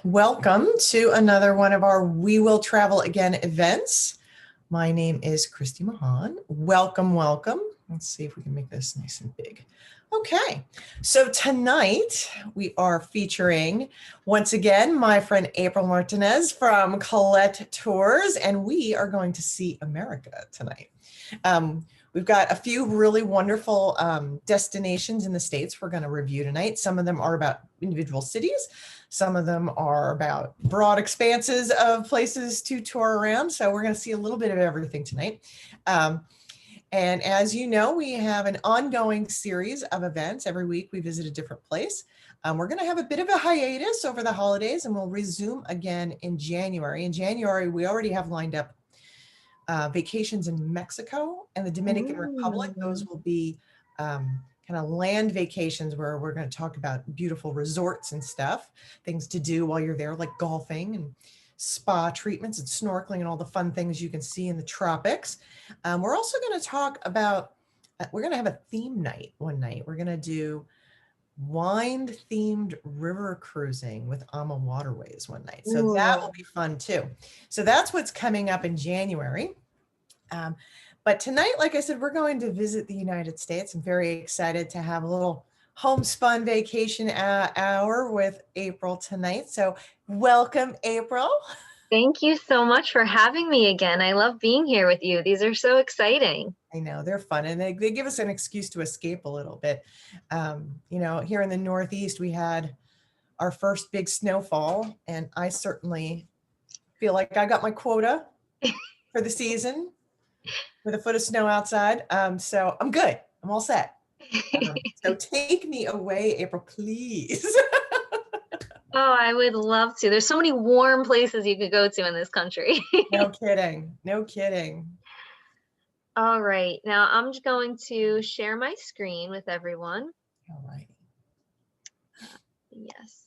Welcome to another one of our We Will Travel Again events. My name is Christy Mahon. Welcome, welcome. Let's see if we can make this nice and big. Okay, so tonight we are featuring, once again, my friend April Martinez from Collette Tours, and we are going to see America tonight. We've got a few really wonderful destinations in the States we're going to review tonight. Some of them are about individual cities. Some of them are about broad expanses of places to tour around. So we're going to see a little bit of everything tonight. And as you know, we have an ongoing series of events. Every week we visit a different place. We're going to have a bit of a hiatus over the holidays, and we'll resume again in January. In January, we already have lined up vacations in Mexico and the Dominican Republic. Those will be kind of land vacations where we're going to talk about beautiful resorts and stuff, things to do while you're there, like golfing and spa treatments and snorkeling and all the fun things you can see in the tropics. We're also going to talk about, we're going to have a theme night one night. We're going to do wine-themed river cruising with AMA Waterways one night. So that will be fun too. So that's what's coming up in January. But tonight, like I said, we're going to visit the United States. I'm very excited to have a little homespun vacation hour with April tonight. So welcome, April. Thank you so much for having me again. I love being here with you. These are so exciting. I know, they're fun, and they give us an excuse to escape a little bit. You know, here in the Northeast, we had our first big snowfall, and I certainly feel like I got my quota for the season with a foot of snow outside. So I'm good. I'm all set. So take me away, April, please. Oh, I would love to. There's so many warm places you could go to in this country. No kidding. No kidding. All right. Now I'm just going to share my screen with everyone. All right. Yes.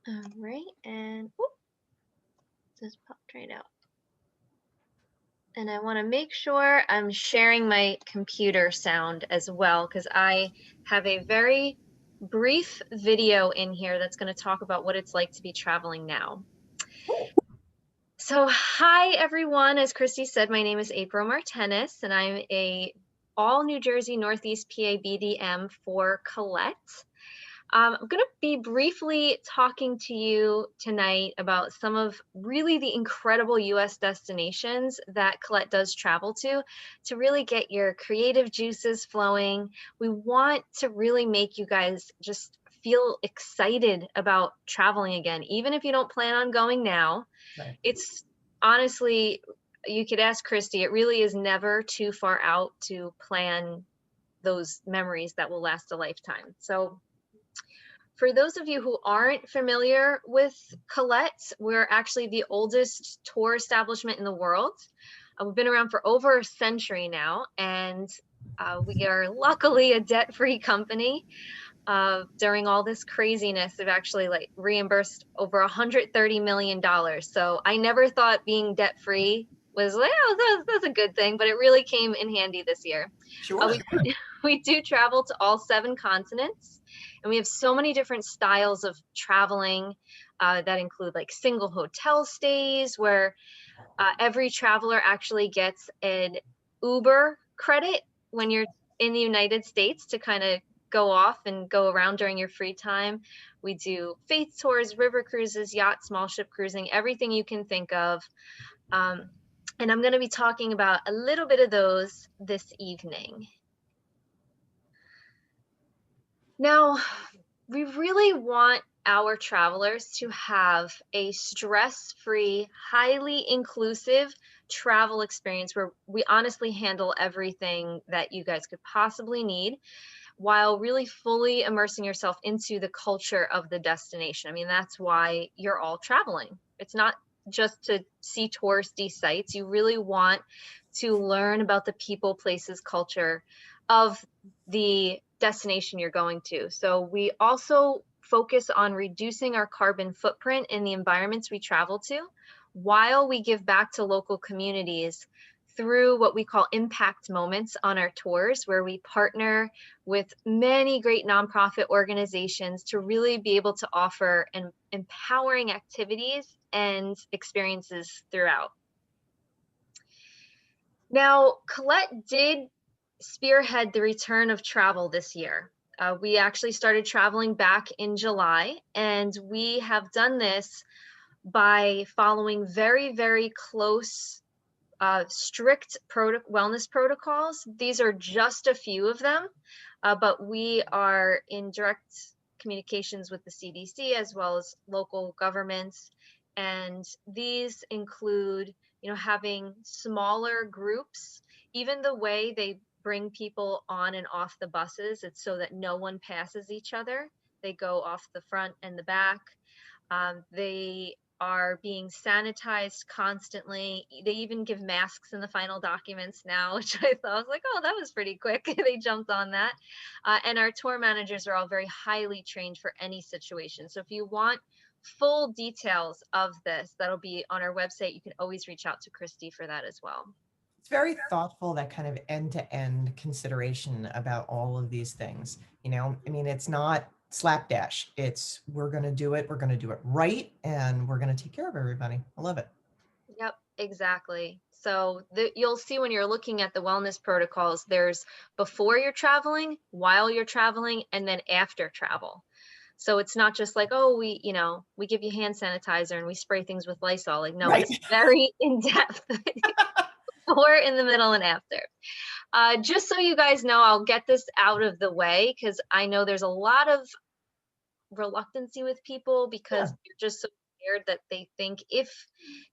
All right. And whoop, just popped right out. And I want to make sure I'm sharing my computer sound as well, because I have a very brief video in here that's going to talk about what it's like to be traveling now. So hi, everyone. As Christy said, my name is April Martinez, and I'm a all New Jersey Northeast PA BDM for Collette. I'm going to be briefly talking to you tonight about some of really the incredible U.S. destinations that Collette does travel to really get your creative juices flowing. We want to really make you guys just feel excited about traveling again, even if you don't plan on going now. Right. It's honestly, you could ask Christy, it really is never too far out to plan those memories that will last a lifetime. So for those of you who aren't familiar with Collette, we're actually the oldest tour establishment in the world. We've been around for over a century now, and we are luckily a debt-free company. During all this craziness, they've actually reimbursed over $130 million. So I never thought being debt-free was, well, that's a good thing, but it really came in handy this year. Sure. We do travel to all 7 continents. And we have so many different styles of traveling that include like single hotel stays, where every traveler actually gets an Uber credit when you're in the United States to kind of go off and go around during your free time. We do faith tours, river cruises, yacht, small ship cruising, everything you can think of. And I'm going to be talking about a little bit of those this evening. Now, we really want our travelers to have a stress-free, highly inclusive travel experience where we honestly handle everything that you guys could possibly need, while really fully immersing yourself into the culture of the destination. I mean, that's why you're all traveling. It's not just to see touristy sites. You really want to learn about the people, places, culture of the destination you're going to. So we also focus on reducing our carbon footprint in the environments we travel to, while we give back to local communities through what we call impact moments on our tours, where we partner with many great nonprofit organizations to really be able to offer empowering activities and experiences throughout. Now, Collette did spearhead the return of travel this year. We actually started traveling back in July, and we have done this by following very, very close, strict wellness protocols. These are just a few of them, but we are in direct communications with the CDC as well as local governments. And these include, having smaller groups. Even the way they bring people on and off the buses, it's so that no one passes each other. They go off the front and the back. They are being sanitized constantly. They even give masks in the final documents now, which I thought, was like, oh, that was pretty quick. They jumped on that. And our tour managers are all very highly trained for any situation. So if you want full details of this, that'll be on our website. You can always reach out to Christy for that as well. It's very thoughtful, that kind of end-to-end consideration about all of these things. It's not slapdash. It's, we're going to do it right, and we're going to take care of everybody. I love it. Yep, exactly. So you'll see when you're looking at the wellness protocols, there's before you're traveling, while you're traveling, and then after travel. So it's not just like, oh, we give you hand sanitizer and we spray things with Lysol. Like, no, Right. It's very in-depth. Before, in the middle, and after. Just so you guys know, I'll get this out of the way, because I know there's a lot of reluctancy with people, because they're just so scared that they think if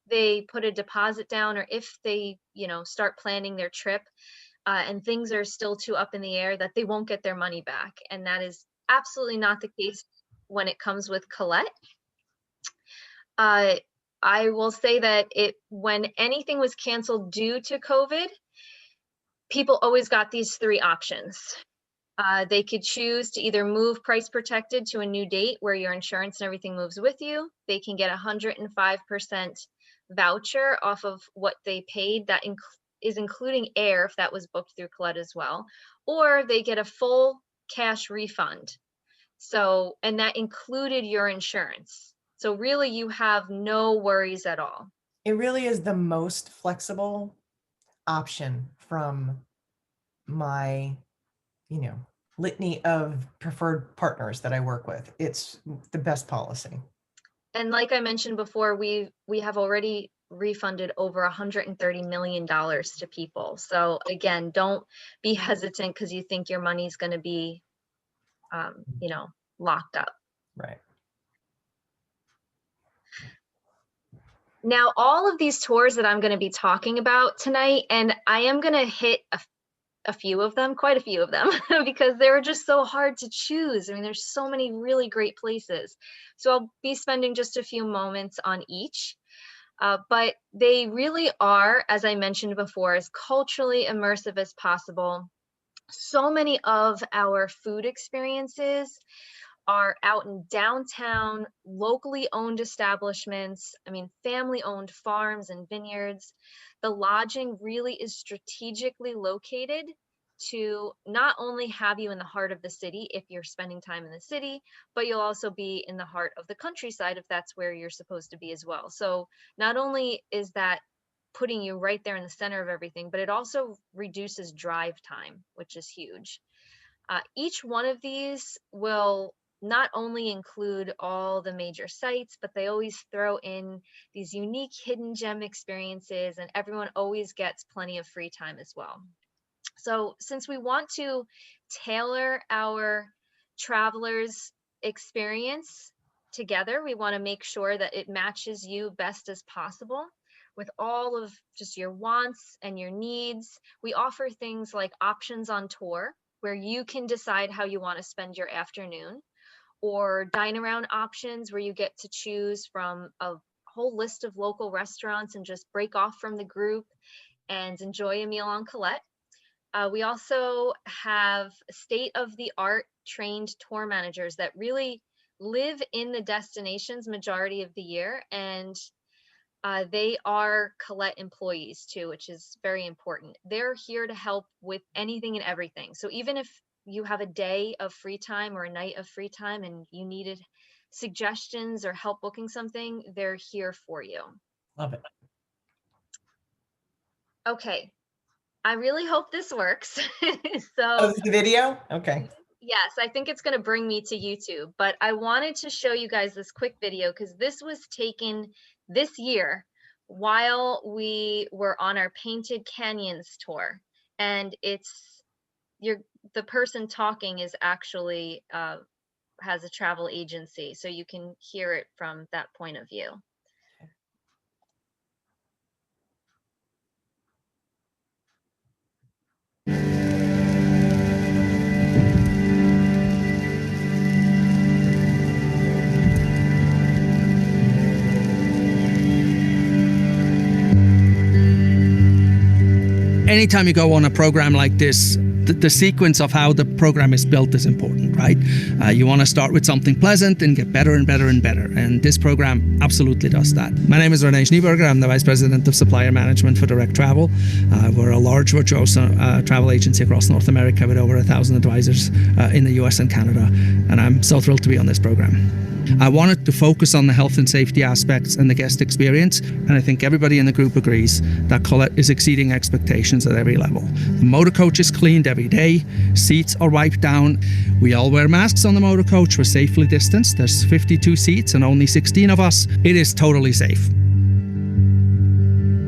they put a deposit down, or if they, start planning their trip, and things are still too up in the air, that they won't get their money back. And that is absolutely not the case when it comes with Collette. I will say that when anything was canceled due to COVID, people always got these three options. They could choose to either move price protected to a new date where your insurance and everything moves with you. They can get 105% voucher off of what they paid. That is including air, if that was booked through Collette as well. Or they get a full cash refund. So, and that included your insurance. So really, you have no worries at all. It really is the most flexible option from my, litany of preferred partners that I work with. It's the best policy. And like I mentioned before, we have already refunded over $130 million to people. So again, don't be hesitant because you think your money's going to be, locked up. Right. Now, all of these tours that I'm going to be talking about tonight, and I am going to hit a few of them, quite a few of them, because they were just so hard to choose. I mean, there's so many really great places. So I'll be spending just a few moments on each. But they really are, as I mentioned before, as culturally immersive as possible. So many of our food experiences are out in downtown, locally owned establishments. I mean, family owned farms and vineyards. The lodging really is strategically located to not only have you in the heart of the city if you're spending time in the city, but you'll also be in the heart of the countryside if that's where you're supposed to be as well. So not only is that putting you right there in the center of everything, but it also reduces drive time, which is huge. Each one of these will not only include all the major sites, but they always throw in these unique hidden gem experiences, and everyone always gets plenty of free time as well. So since we want to tailor our travelers' experience together, we want to make sure that it matches you best as possible with all of just your wants and your needs. We offer things like options on tour, where you can decide how you want to spend your afternoon, or dine around options where you get to choose from a whole list of local restaurants and just break off from the group and enjoy a meal on Collette. We also have state-of-the-art trained tour managers that really live in the destinations majority of the year, and They are Collette employees too, which is very important. They're here to help with anything and everything. So even if you have a day of free time or a night of free time and you needed suggestions or help booking something, they're here for you. Love it. Okay, I really hope this works. Oh, this is the video? Okay. Yes, I think it's going to bring me to YouTube, but I wanted to show you guys this quick video because this was taken this year while we were on our Painted Canyons tour. And the person talking is actually has a travel agency, so you can hear it from that point of view. Anytime you go on a program like this, the sequence of how the program is built is important, right? You want to start with something pleasant and get better and better and better. And this program absolutely does that. My name is Renee Schneeberger. I'm the Vice President of Supplier Management for Direct Travel. We're a large virtuoso travel agency across North America with over 1,000 advisors in the US and Canada. And I'm so thrilled to be on this program. I wanted to focus on the health and safety aspects and the guest experience, and I think everybody in the group agrees that Collette is exceeding expectations at every level. The motor coach is cleaned every day, seats are wiped down, we all wear masks on the motor coach, we're safely distanced, there's 52 seats and only 16 of us. It is totally safe.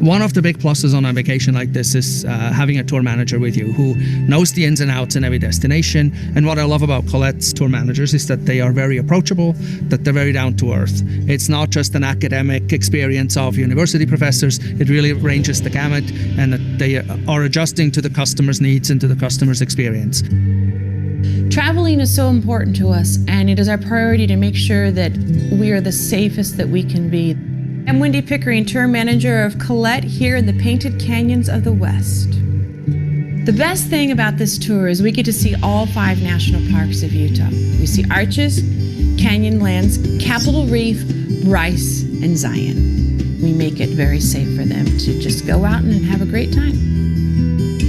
One of the big pluses on a vacation like this is having a tour manager with you who knows the ins and outs in every destination. And what I love about Collette's tour managers is that they are very approachable, that they're very down to earth. It's not just an academic experience of university professors, it really ranges the gamut, and that they are adjusting to the customer's needs and to the customer's experience. Traveling is so important to us, and it is our priority to make sure that we are the safest that we can be. I'm Wendy Pickering, tour manager of Collette here in the Painted Canyons of the West. The best thing about this tour is we get to see all 5 national parks of Utah. We see Arches, Canyonlands, Capitol Reef, Bryce, and Zion. We make it very safe for them to just go out and have a great time.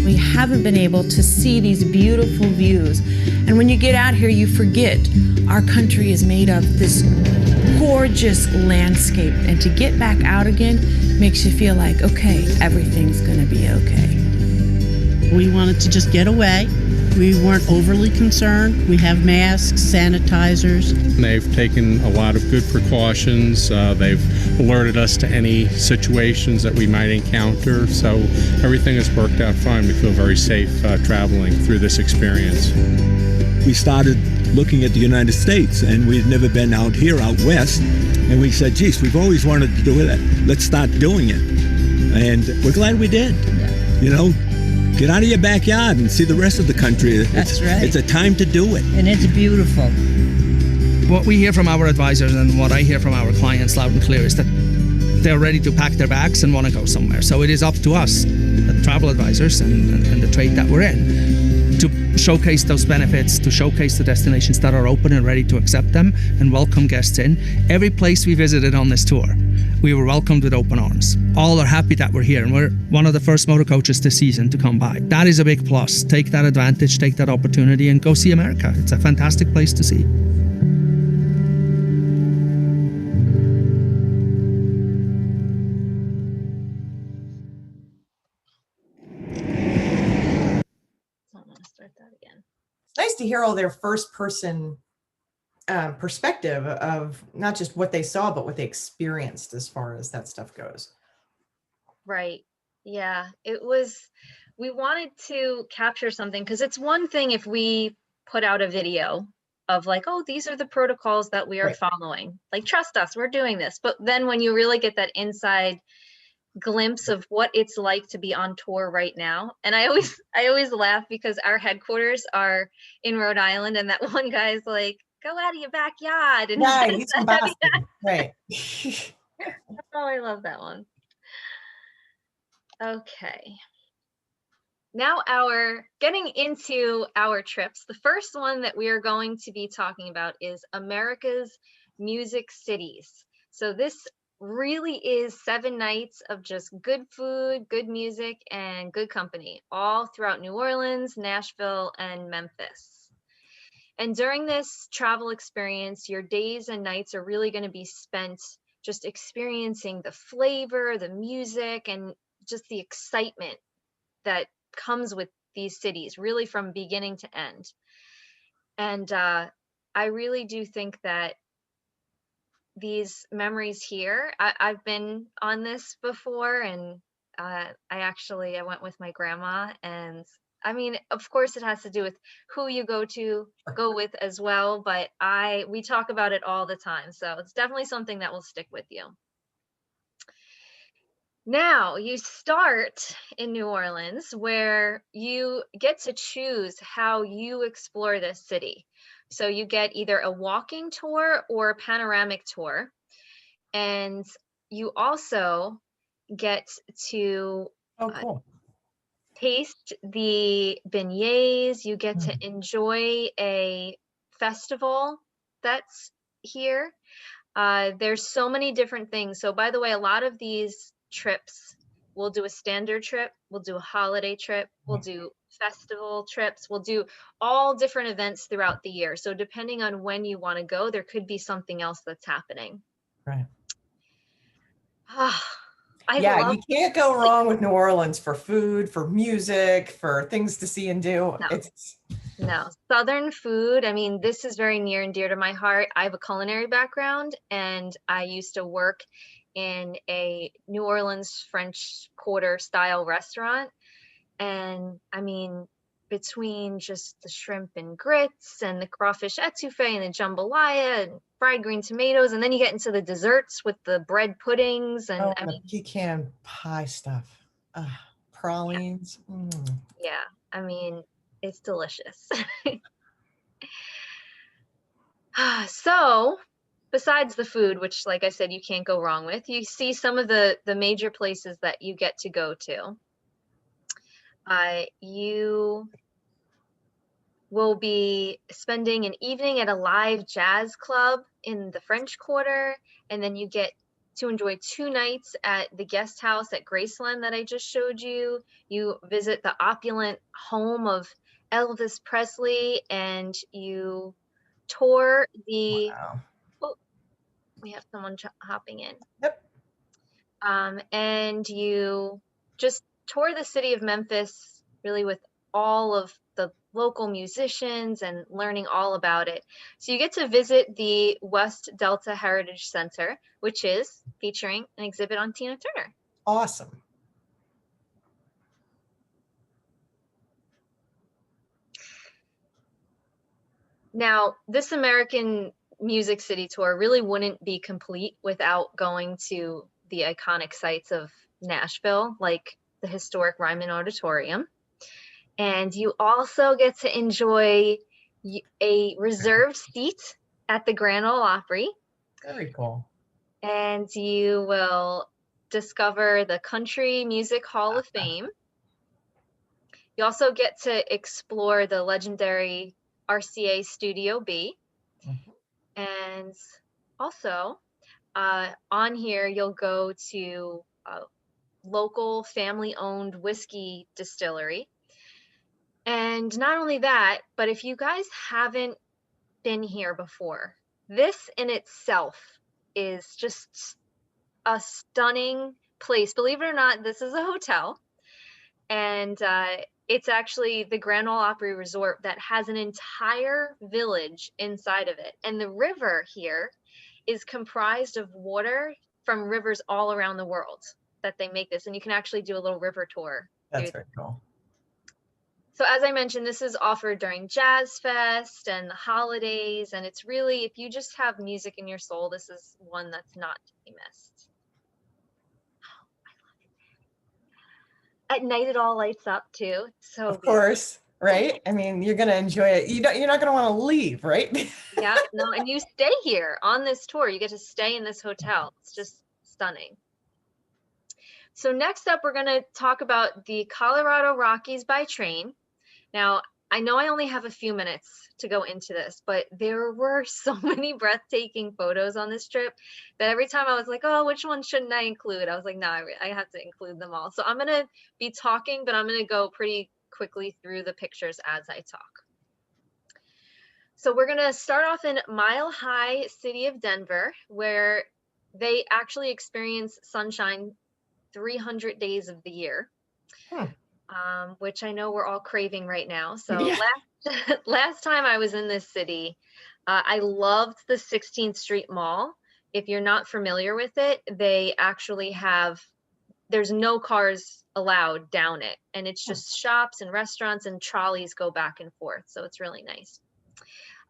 We haven't been able to see these beautiful views. And when you get out here, you forget our country is made of this gorgeous landscape, and to get back out again makes you feel like, okay, everything's gonna be okay. We wanted to just get away. We weren't overly concerned. We have masks, sanitizers. They've taken a lot of good precautions. They've alerted us to any situations that we might encounter. So everything has worked out fine. We feel very safe traveling through this experience. We started looking at the United States, and we'd never been out here, out west. And we said, geez, we've always wanted to do it. Let's start doing it. And we're glad we did. You know, get out of your backyard and see the rest of the country. That's right. It's a time to do it. And it's beautiful. What we hear from our advisors and what I hear from our clients loud and clear is that they're ready to pack their bags and want to go somewhere. So it is up to us, the travel advisors and the trade that we're in, to showcase those benefits, to showcase the destinations that are open and ready to accept them and welcome guests in. Every place we visited on this tour, we were welcomed with open arms. All are happy that we're here, and we're one of the first motor coaches this season to come by. That is a big plus. Take that advantage, take that opportunity, and go see America. It's a fantastic place to see. It's nice to hear all their first person perspective of not just what they saw, but what they experienced as far as that stuff goes. Right. Yeah, we wanted to capture something, because it's one thing if we put out a video of like, oh, these are the protocols that we are following. Like, trust us, we're doing this. But then when you really get that inside glimpse of what it's like to be on tour right now. And I always laugh because our headquarters are in Rhode Island, and that one guy's like, go out of your backyard. And right, he's from Boston. Right. Oh, I love that one. Okay. Now getting into our trips. The first one that we are going to be talking about is America's Music Cities. So this really is 7 nights of just good food, good music, and good company, all throughout New Orleans, Nashville, and Memphis. And during this travel experience, your days and nights are really going to be spent just experiencing the flavor, the music, and just the excitement that comes with these cities, really from beginning to end. And I really do think that these memories here, I've been on this before, and I went with my grandma, and I mean, of course it has to do with who you go with as well, but we talk about it all the time, so it's definitely something that will stick with you. Now you start in New Orleans, where you get to choose how you explore this city. So you get either a walking tour or a panoramic tour. And you also get to cool. taste the beignets. You get to enjoy a festival that's here. There's so many different things. So by the way, a lot of these trips, we'll do a standard trip, we'll do a holiday trip, we'll do festival trips, we'll do all different events throughout the year. So depending on when you want to go, there could be something else that's happening. Right. You can't go wrong with New Orleans for food, for music, for things to see and do. No, Southern food. I mean, this is very near and dear to my heart. I have a culinary background, and I used to work in a New Orleans French Quarter style restaurant. And I mean, between just the shrimp and grits and the crawfish etouffee and the jambalaya and fried green tomatoes, and then you get into the desserts with the bread puddings and the pecan pie stuff, pralines. Yeah, I mean, it's delicious. So besides the food, which like I said, you can't go wrong with, you see some of the major places that you get to go to. You will be spending an evening at a live jazz club in the French Quarter, and then you get to enjoy 2 nights at the guest house at Graceland that I just showed you. You visit the opulent home of Elvis Presley, and you tour the... Wow. Oh, we have someone hopping in. Yep. And you just tour the city of Memphis, really with all of the local musicians and learning all about it. So you get to visit the West Delta Heritage Center, which is featuring an exhibit on Tina Turner. Awesome. Now, this American Music City tour really wouldn't be complete without going to the iconic sites of Nashville, like the historic Ryman Auditorium. And you also get to enjoy a reserved seat at the Grand Ole Opry. Very cool. And you will discover the Country Music Hall of Fame. You also get to explore the legendary RCA Studio B. And also on here, you'll go to a local family-owned whiskey distillery. And not only that, but if you guys haven't been here before, this in itself is just a stunning place. Believe it or not, this is a hotel. And it's actually the Grand Ole Opry Resort that has an entire village inside of it. And the river here is comprised of water from rivers all around the world that they make this. And you can actually do a little river tour. That's very cool. So as I mentioned, this is offered during Jazz Fest and the holidays. And it's really, if you just have music in your soul, this is one that's not to be missed. Oh, I love it. At night, it all lights up too. So of course, right? I mean, you're going to enjoy it. You're not going to want to leave, right? Yeah, no, and you stay here on this tour. You get to stay in this hotel. It's just stunning. So next up, we're going to talk about the Colorado Rockies by train. Now, I know I only have a few minutes to go into this, but there were so many breathtaking photos on this trip that every time I was like, oh, which one shouldn't I include? I was like, no, I have to include them all. So I'm going to be talking, but I'm going to go pretty quickly through the pictures as I talk. So we're going to start off in Mile High City of Denver, where they actually experience sunshine 300 days of the year. Which I know we're all craving right now. So last time I was in this city, I loved the 16th Street Mall. If you're not familiar with it, they actually there's no cars allowed down it. And it's just shops and restaurants and trolleys go back and forth. So it's really nice.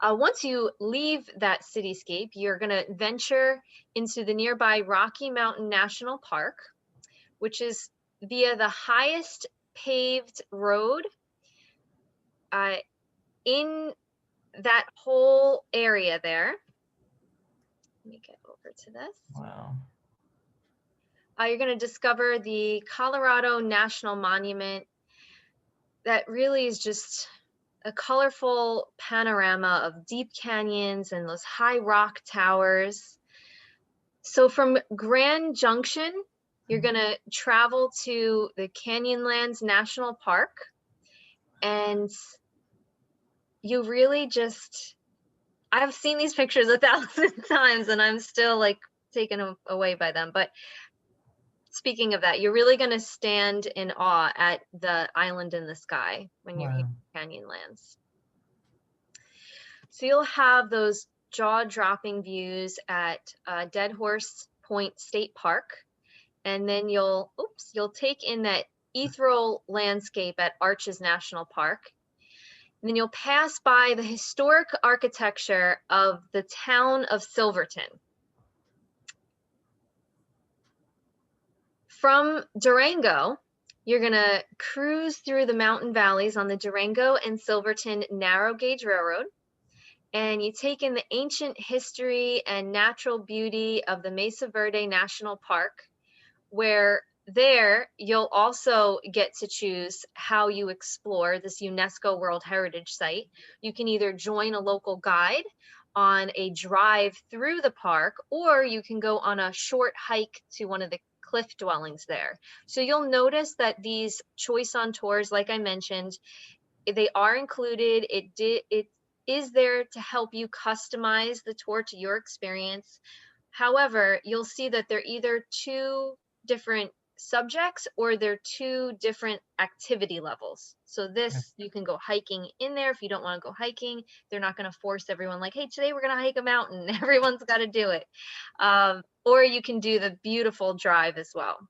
Once you leave that cityscape, you're going to venture into the nearby Rocky Mountain National Park, which is via the highest paved road in that whole area there. Let me get over to this. Wow. You're going to discover the Colorado National Monument that really is just a colorful panorama of deep canyons and those high rock towers. So from Grand Junction, you're going to travel to the Canyonlands National Park, and you really just, I've seen these pictures 1,000 times and I'm still like taken away by them. But speaking of that, you're really going to stand in awe at the island in the sky when you're in Canyonlands. So you'll have those jaw-dropping views at Dead Horse Point State Park. And then you'll take in that ethereal landscape at Arches National Park. And then you'll pass by the historic architecture of the town of Silverton. From Durango, you're going to cruise through the mountain valleys on the Durango and Silverton Narrow Gauge Railroad. And you take in the ancient history and natural beauty of the Mesa Verde National Park, where there you'll also get to choose how you explore this UNESCO World Heritage Site. You can either join a local guide on a drive through the park, or you can go on a short hike to one of the cliff dwellings there. So you'll notice that these choice on tours, like I mentioned, they are included. It is there to help you customize the tour to your experience. However, you'll see that they're either two different subjects or they're two different activity levels. So this, you can go hiking in there. If you don't want to go hiking, they're not going to force everyone like, hey, today we're going to hike a mountain. Everyone's got to do it. Or you can do the beautiful drive as well.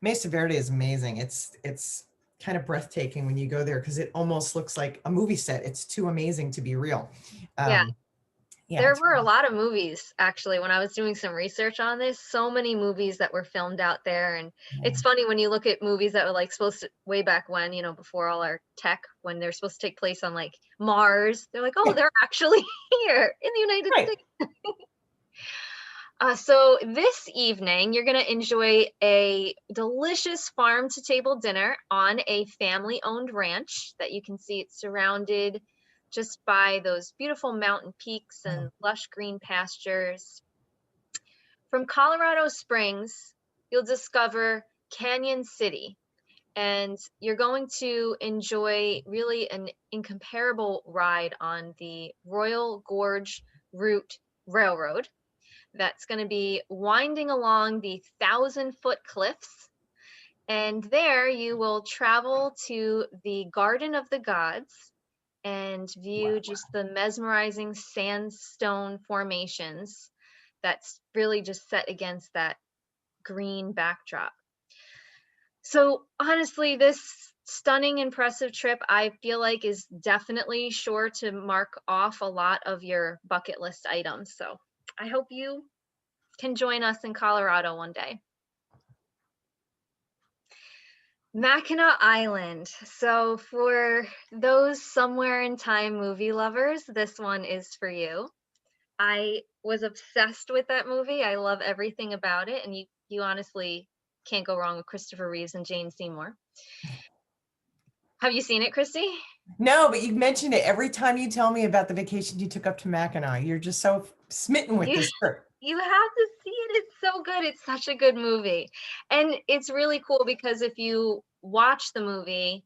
Mesa Verde is amazing. It's kind of breathtaking when you go there because it almost looks like a movie set. It's too amazing to be real. There were a lot of movies, actually, when I was doing some research on this, so many movies that were filmed out there. And it's funny when you look at movies that were like supposed to, way back when, you know, before all our tech, when they're supposed to take place on like Mars, they're like, oh, they're actually here in the United States. So this evening, you're going to enjoy a delicious farm to table dinner on a family owned ranch that you can see. It's surrounded just by those beautiful mountain peaks and lush green pastures. From Colorado Springs, you'll discover Canyon City, and you're going to enjoy really an incomparable ride on the Royal Gorge Route Railroad. That's going to be winding along the 1,000-foot cliffs. And there you will travel to the Garden of the Gods and view just the mesmerizing sandstone formations that's really just set against that green backdrop. So honestly, this stunning, impressive trip, I feel like, is definitely sure to mark off a lot of your bucket list items. So I hope you can join us in Colorado one day. Mackinac Island. So for those Somewhere in Time movie lovers, this one is for you. I was obsessed with that movie. I love everything about it. And you honestly can't go wrong with Christopher Reeves and Jane Seymour. Have you seen it, Christy? No, but you mentioned it every time you tell me about the vacation you took up to Mackinac. You're just so smitten with You- this trip. You have to see it. It's so good. It's such a good movie. And it's really cool because if you watch the movie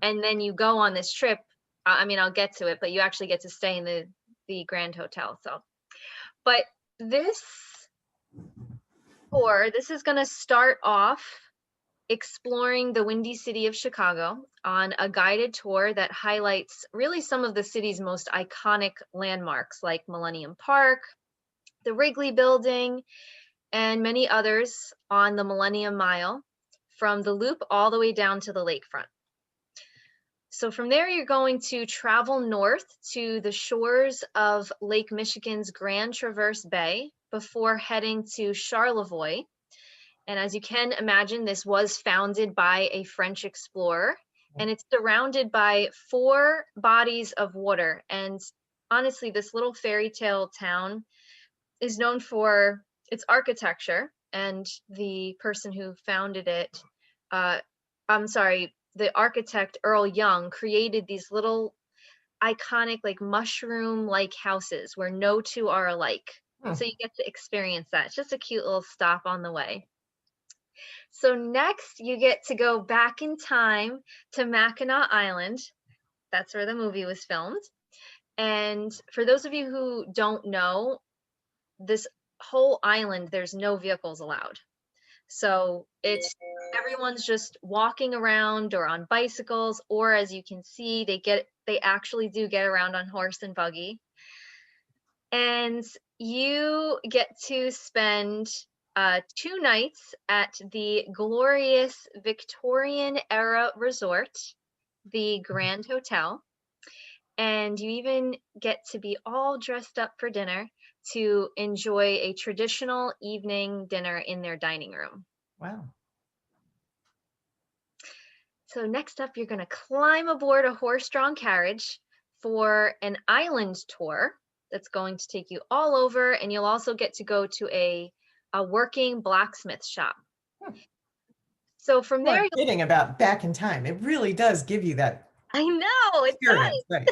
and then you go on this trip, I mean, I'll get to it, but you actually get to stay in the Grand Hotel. So, but this tour, this is going to start off exploring the Windy City of Chicago on a guided tour that highlights really some of the city's most iconic landmarks like Millennium Park, the Wrigley Building, and many others on the Millennium Mile from the Loop all the way down to the lakefront. So from there, you're going to travel north to the shores of Lake Michigan's Grand Traverse Bay before heading to Charlevoix. And as you can imagine, this was founded by a French explorer, and it's surrounded by 4 bodies of water. And honestly, this little fairy tale town is known for its architecture, and the person who founded it, the architect Earl Young created these little iconic like mushroom-like houses where no two are alike. So you get to experience that. It's just a cute little stop on the way. So next you get to go back in time to Mackinac Island. That's where the movie was filmed. And for those of you who don't know, this whole island, there's no vehicles allowed. So it's everyone's just walking around or on bicycles, or as you can see, they actually do get around on horse and buggy. And you get to spend 2 nights at the glorious Victorian era resort, the Grand Hotel. And you even get to be all dressed up for dinner to enjoy a traditional evening dinner in their dining room. Wow. So next up, you're going to climb aboard a horse-drawn carriage for an island tour that's going to take you all over, and you'll also get to go to a working blacksmith shop. So from there, Kidding about back in time. It really does give you that. I know it does. Right.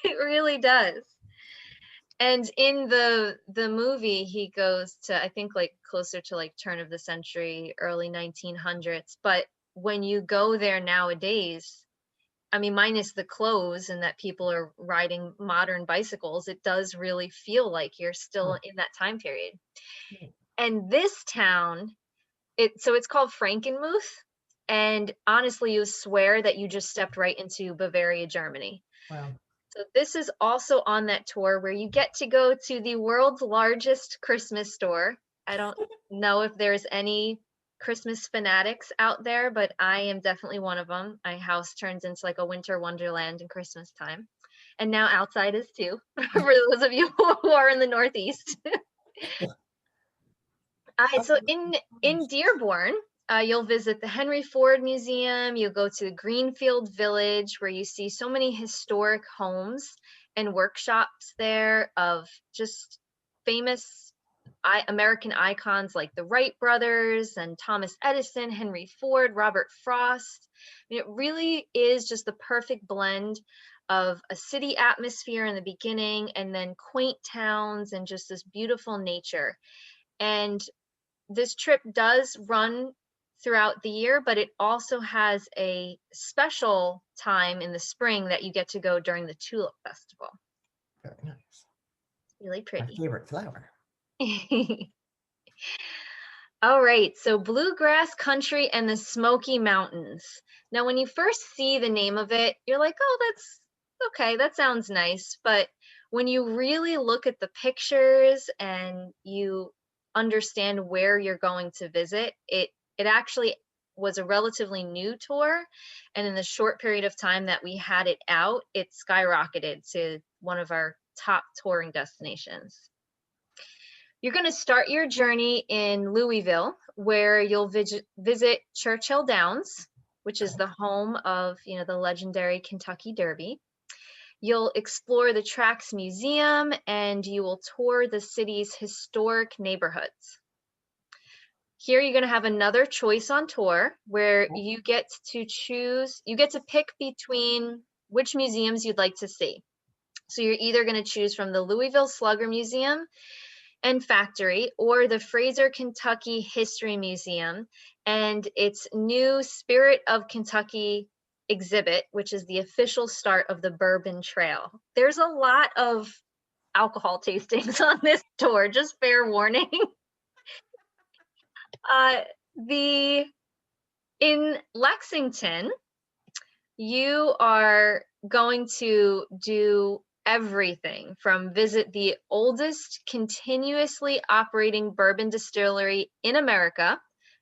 It really does. And in the movie, he goes to, I think, like closer to like turn of the century, early 1900s. But when you go there nowadays, I mean, minus the clothes and that people are riding modern bicycles, it does really feel like you're still in that time period. And this town, so it's called Frankenmuth. And honestly, you swear that you just stepped right into Bavaria, Germany. Wow. So this is also on that tour where you get to go to the world's largest Christmas store. I don't know if there's any Christmas fanatics out there, but I am definitely one of them. My house turns into like a winter wonderland in Christmas time. And now outside is too, for those of you who are in the Northeast. So in Dearborn, you'll visit the Henry Ford Museum. You'll go to Greenfield Village, where you see so many historic homes and workshops there of just famous American icons like the Wright brothers and Thomas Edison, Henry Ford, Robert Frost. I mean, it really is just the perfect blend of a city atmosphere in the beginning and then quaint towns and just this beautiful nature. And this trip does run throughout the year, but it also has a special time in the spring that you get to go during the Tulip Festival. Very nice. Really pretty. My favorite flower. All right, so Bluegrass Country and the Smoky Mountains. Now, when you first see the name of it, you're like, oh, that's okay, that sounds nice. But when you really look at the pictures and you understand where you're going to visit, it actually was a relatively new tour, and in the short period of time that we had it out, it skyrocketed to one of our top touring destinations. You're going to start your journey in Louisville, where you'll visit Churchill Downs, which is the home of the legendary Kentucky Derby. You'll explore the Tracks Museum, and you will tour the city's historic neighborhoods. Here you're going to have another choice on tour where you get to pick between which museums you'd like to see. So you're either going to choose from the Louisville Slugger Museum and Factory or the Fraser, Kentucky History Museum and its new Spirit of Kentucky exhibit, which is the official start of the Bourbon Trail. There's a lot of alcohol tastings on this tour, just fair warning. In Lexington, you are going to do everything from visit the oldest continuously operating bourbon distillery in America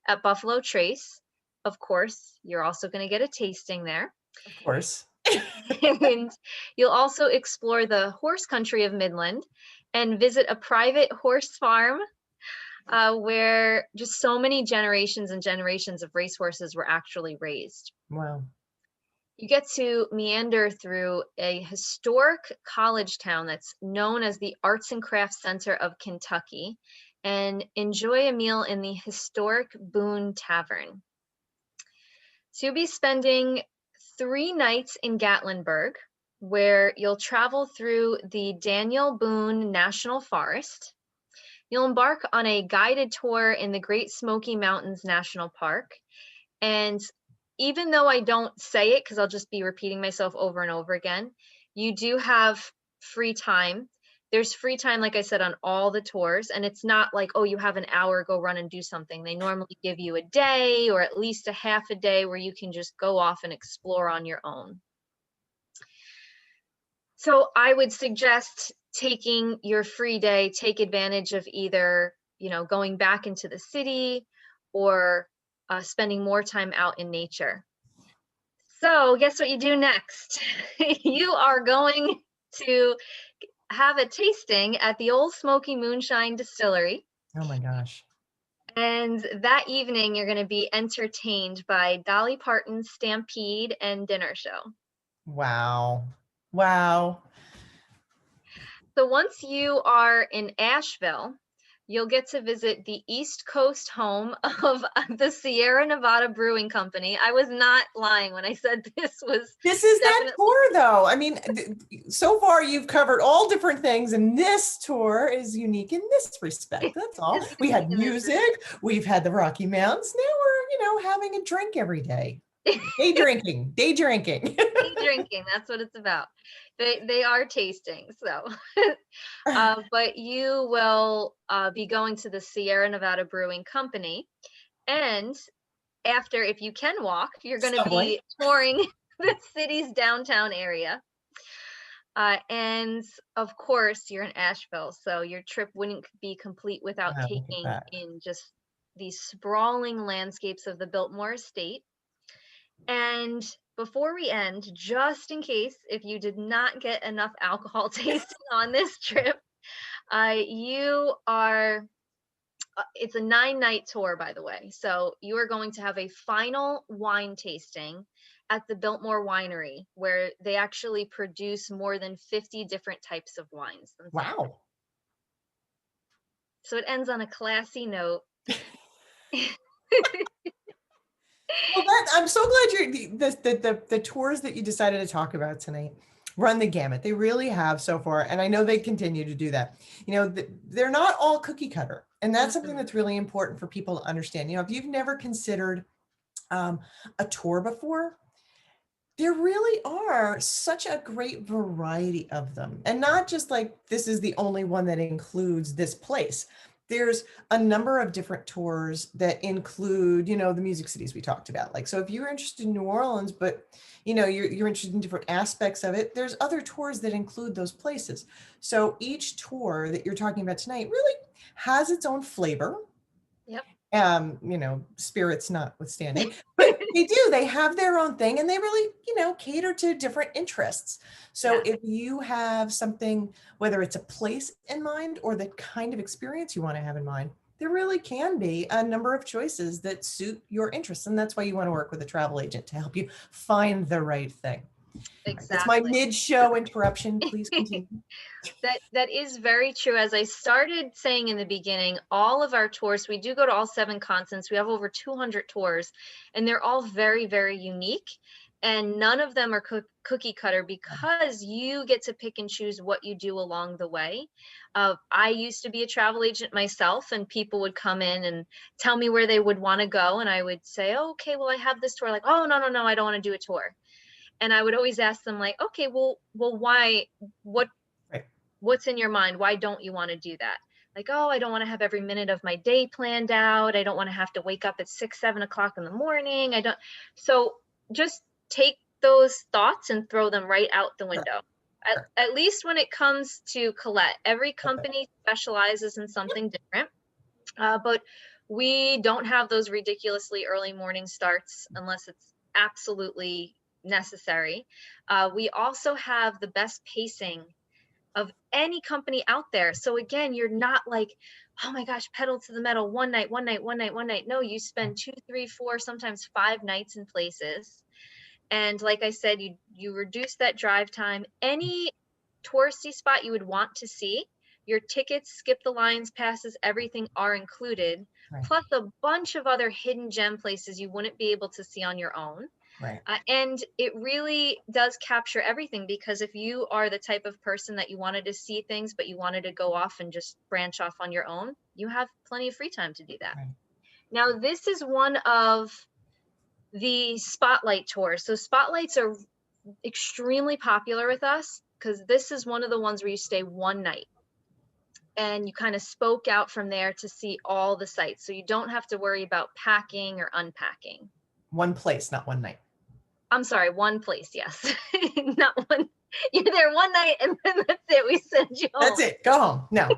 at Buffalo Trace. Of course, you're also going to get a tasting there. Of course. And you'll also explore the horse country of Midland and visit a private horse farm where just so many generations and generations of racehorses were actually raised. Wow. You get to meander through a historic college town that's known as the Arts and Crafts Center of Kentucky and enjoy a meal in the historic Boone Tavern. So you'll be spending 3 nights in Gatlinburg, where you'll travel through the Daniel Boone National Forest. You'll embark on a guided tour in the Great Smoky Mountains National Park. And even though I don't say it, because I'll just be repeating myself over and over again, you do have free time. There's free time, like I said, on all the tours. And it's not like, oh, you have an hour, go run and do something. They normally give you a day or at least a half a day where you can just go off and explore on your own. So I would suggest taking your free day, take advantage of either, going back into the city or spending more time out in nature. So guess what you do next? You are going to have a tasting at the Old Smoky Moonshine Distillery. Oh my gosh. And that evening, you're going to be entertained by Dolly Parton's Stampede and Dinner Show. Wow. Wow. So once you are in Asheville, you'll get to visit the East Coast home of the Sierra Nevada Brewing Company. I was not lying when I said this is that tour, though. I mean, so far you've covered all different things, and this tour is unique in this respect. That's all. We had music. We've had the Rocky Mountains. Now we're, having a drink every day. Day drinking. Day drinking. Day drinking. That's what it's about. They are tasting. So, but you will be going to the Sierra Nevada Brewing Company, and after, if you can walk, you're going to be touring the city's downtown area. And of course, you're in Asheville, so your trip wouldn't be complete without taking in just these sprawling landscapes of the Biltmore Estate. And before we end, just in case if you did not get enough alcohol tasting on this trip, it's a 9-night tour, by the way. So you are going to have a final wine tasting at the Biltmore Winery, where they actually produce more than 50 different types of wines themselves. Wow. So it ends on a classy note. Well, I'm so glad the tours that you decided to talk about tonight run the gamut. They really have so far, and I know they continue to do that. They're not all cookie cutter, and that's something that's really important for people to understand. If you've never considered a tour before, there really are such a great variety of them, and not just like this is the only one that includes this place. There's a number of different tours that include, the music cities we talked about. Like, so if you're interested in New Orleans, but, you're interested in different aspects of it, there's other tours that include those places. So each tour that you're talking about tonight really has its own flavor. Yep. Spirits notwithstanding, but they have their own thing, and they really, cater to different interests. So if you have something, whether it's a place in mind or the kind of experience you want to have in mind, there really can be a number of choices that suit your interests. And that's why you want to work with a travel agent to help you find the right thing. Exactly. That's my mid-show interruption. Please continue. That is very true. As I started saying in the beginning, all of our tours, we do go to all 7 continents. We have over 200 tours, and they're all very, very unique. And none of them are cookie cutter because you get to pick and choose what you do along the way. I used to be a travel agent myself, and people would come in and tell me where they would want to go. And I would say, oh, okay, well, I have this tour. Like, oh, no, I don't want to do a tour. And I would always ask them like, okay, well, why, what's in your mind? Why don't you want to do that? Like, oh, I don't want to have every minute of my day planned out. I don't want to have to wake up at 6, 7 o'clock in the morning. So just take those thoughts and throw them right out the window. At least when it comes to Collette, every company specializes in something different, but we don't have those ridiculously early morning starts unless it's absolutely necessary. We also have the best pacing of any company out there. So again, you're not like, oh my gosh, pedal to the metal, one night. No, you spend 2, 3, 4, sometimes 5 nights in places. And like I said, you reduce that drive time. Any touristy spot you would want to see, your tickets, skip the lines, passes, everything are included, plus a bunch of other hidden gem places you wouldn't be able to see on your own. Right. And it really does capture everything, because if you are the type of person that you wanted to see things, but you wanted to go off and just branch off on your own, you have plenty of free time to do that. Right. Now, this is one of the spotlight tours. So spotlights are extremely popular with us because this is one of the ones where you stay one night and you kind of spoke out from there to see all the sites. So you don't have to worry about packing or unpacking. One place, not one night. I'm sorry, one place, yes. Not one. You're there one night and then that's it. We send you home. That's it. Go home. No.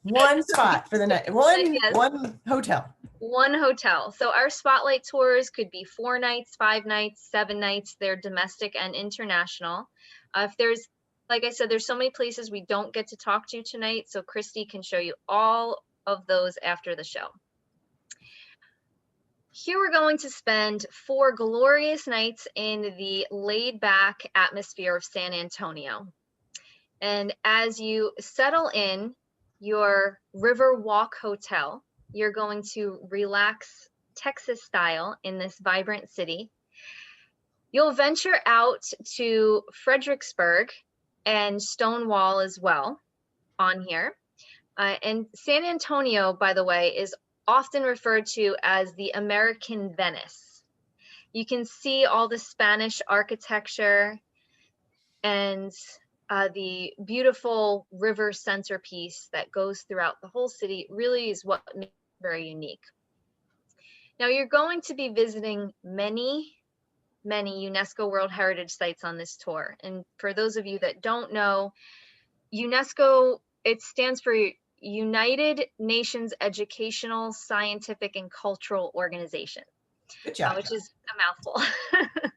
One spot for the night. One hotel. One hotel. So our spotlight tours could be 4 nights, 5 nights, 7 nights. They're domestic and international. If there's, like I said, there's so many places we don't get to talk to tonight. So Christy can show you all of those after the show. Here we're going to spend 4 glorious nights in the laid back atmosphere of San Antonio. And as you settle in your Riverwalk Hotel, you're going to relax Texas style in this vibrant city. You'll venture out to Fredericksburg and Stonewall as well on here. And San Antonio, by the way, is often referred to as the American Venice. You can see all the Spanish architecture and the beautiful river centerpiece that goes throughout the whole city. Really is what makes it very unique. Now you're going to be visiting many UNESCO World Heritage Sites on this tour. And for those of you that don't know, UNESCO, it stands for United Nations Educational, Scientific, and Cultural Organization. Good job. Which is a mouthful.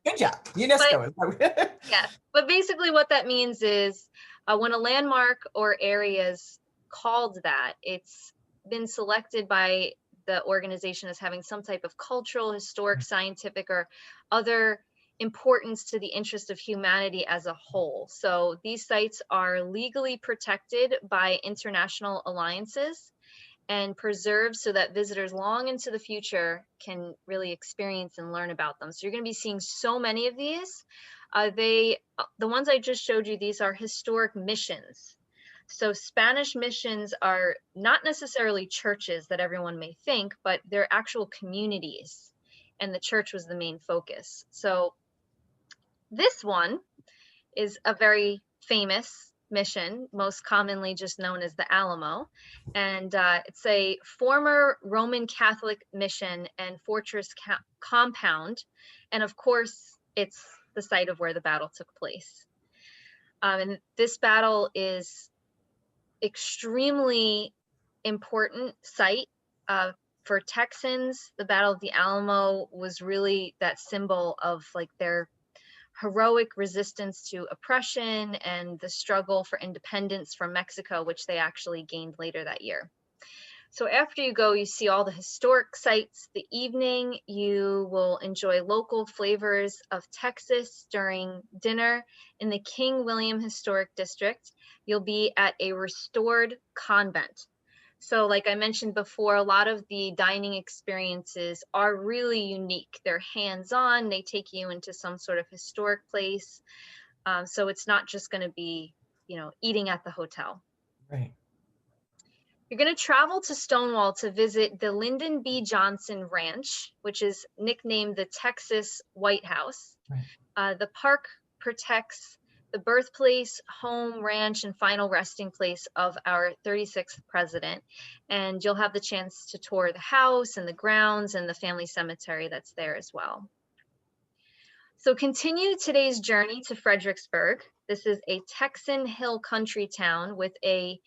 Good job. UNESCO. Yes, but basically what that means is when a landmark or area is called that, it's been selected by the organization as having some type of cultural, historic, scientific, or other importance to the interest of humanity as a whole. So these sites are legally protected by international alliances and preserved so that visitors long into the future can really experience and learn about them. So you're going to be seeing so many of these. The ones I just showed you, these are historic missions. So Spanish missions are not necessarily churches that everyone may think, but they're actual communities, and the church was the main focus. So this one is a very famous mission, most commonly just known as the Alamo. And it's a former Roman Catholic mission and fortress compound. And of course, it's the site of where the battle took place. And this battle is extremely important site for Texans. The Battle of the Alamo was really that symbol of like their heroic resistance to oppression and the struggle for independence from Mexico, which they actually gained later that year. So after you go, you see all the historic sites. The evening, you will enjoy local flavors of Texas during dinner in the King William Historic District. You'll be at a restored convent. So like I mentioned before, a lot of the dining experiences are really unique. They're hands-on, they take you into some sort of historic place. So it's not just going to be, eating at the hotel. Right. You're going to travel to Stonewall to visit the Lyndon B. Johnson Ranch, which is nicknamed the Texas White House. Right. The park protects the birthplace, home, ranch, and final resting place of our 36th president. And you'll have the chance to tour the house and the grounds and the family cemetery that's there as well. So continue today's journey to Fredericksburg. This is a Texan hill country town with a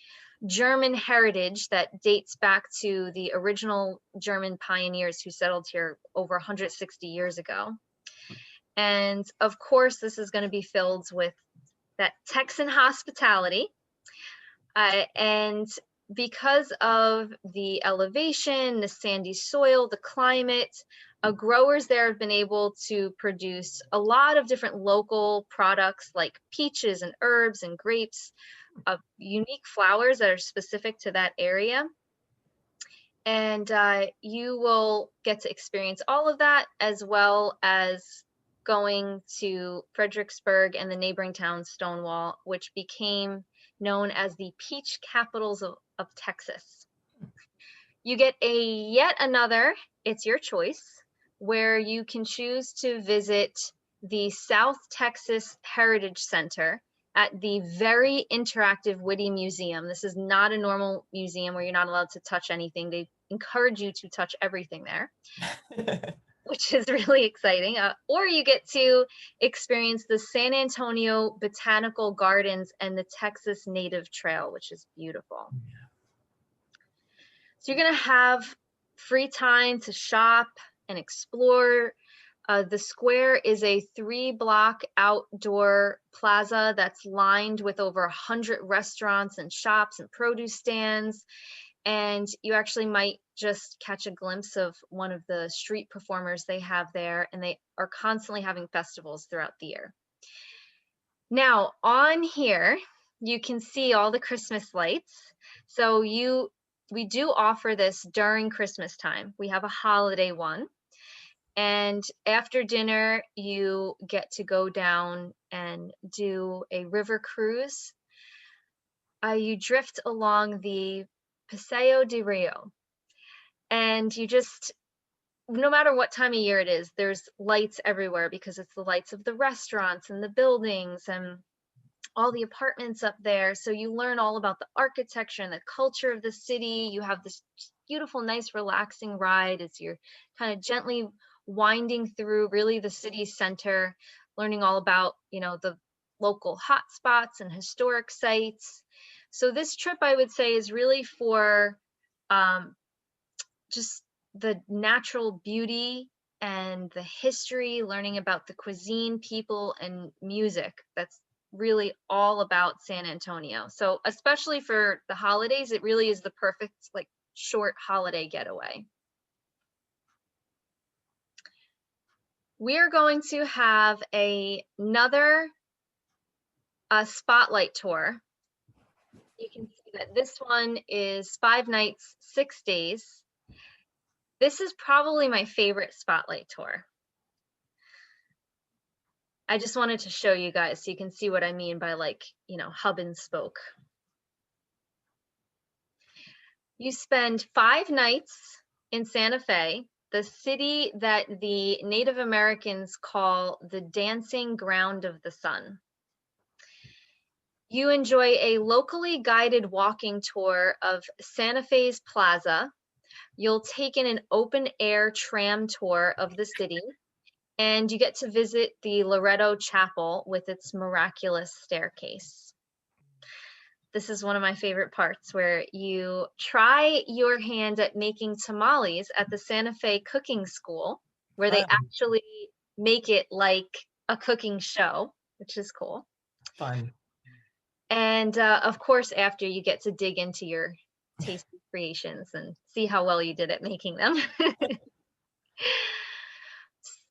German heritage that dates back to the original German pioneers who settled here over 160 years ago. And of course, this is going to be filled with that Texan hospitality. And because of the elevation, the sandy soil, the climate, growers there have been able to produce a lot of different local products like peaches and herbs and grapes, unique flowers that are specific to that area. And you will get to experience all of that, as well as going to Fredericksburg and the neighboring town Stonewall, which became known as the peach capitals of Texas. You get yet another, it's your choice, where you can choose to visit the South Texas Heritage Center at the very interactive Whitty Museum. This is not a normal museum where you're not allowed to touch anything. They encourage you to touch everything there, which is really exciting. Or you get to experience the San Antonio Botanical Gardens and the Texas Native Trail, which is beautiful. Yeah. So you're going to have free time to shop and explore. The square is a 3-block outdoor plaza that's lined with over 100 restaurants and shops and produce stands. And you actually might just catch a glimpse of one of the street performers they have there, and they are constantly having festivals throughout the year. Now, on here, you can see all the Christmas lights. So we do offer this during Christmas time. We have a holiday one. And after dinner, you get to go down and do a river cruise. You drift along the Paseo de Rio. And you just, no matter what time of year it is, there's lights everywhere because it's the lights of the restaurants and the buildings and all the apartments up there. So you learn all about the architecture and the culture of the city. You have this beautiful, nice, relaxing ride as you're kind of gently winding through really the city center, learning all about, the local hot spots and historic sites. So this trip, I would say, is really for just the natural beauty and the history, learning about the cuisine, people, and music. That's really all about San Antonio. So especially for the holidays, it really is the perfect short holiday getaway. We are going to have another spotlight tour. You can see that this one is 5 nights, 6 days. This is probably my favorite spotlight tour. I just wanted to show you guys so you can see what I mean by hub and spoke. You spend 5 nights in Santa Fe, the city that the Native Americans call the dancing ground of the sun. You enjoy a locally guided walking tour of Santa Fe's Plaza. You'll take in an open air tram tour of the city, and you get to visit the Loretto Chapel with its miraculous staircase. This is one of my favorite parts, where you try your hand at making tamales at the Santa Fe Cooking School, where they actually make it like a cooking show, which is cool. Fun. And of course, after, you get to dig into your tasty creations and see how well you did at making them.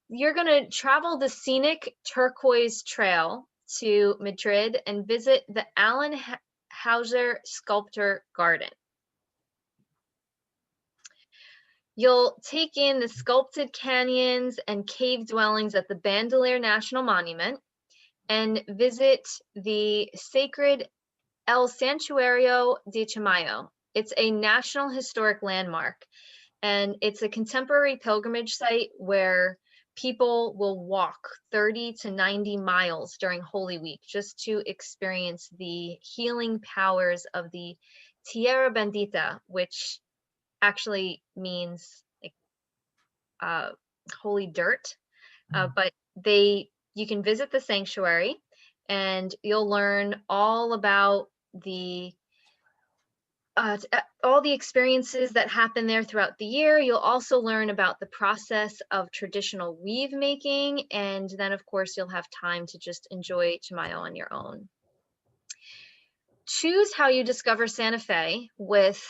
You're going to travel the scenic Turquoise Trail to Madrid and visit the Allen Hauser Sculptor Garden. You'll take in the sculpted canyons and cave dwellings at the Bandelier National Monument and visit the sacred El Santuario de Chamayo. It's a National Historic Landmark, and it's a contemporary pilgrimage site where people will walk 30 to 90 miles during Holy Week just to experience the healing powers of the Tierra Bendita, which actually means like, holy dirt. But you can visit the sanctuary and you'll learn all about all the experiences that happen there throughout the year. You'll also learn about the process of traditional weave making, and then of course you'll have time to just enjoy Chamayo on your own. Choose how you discover Santa Fe with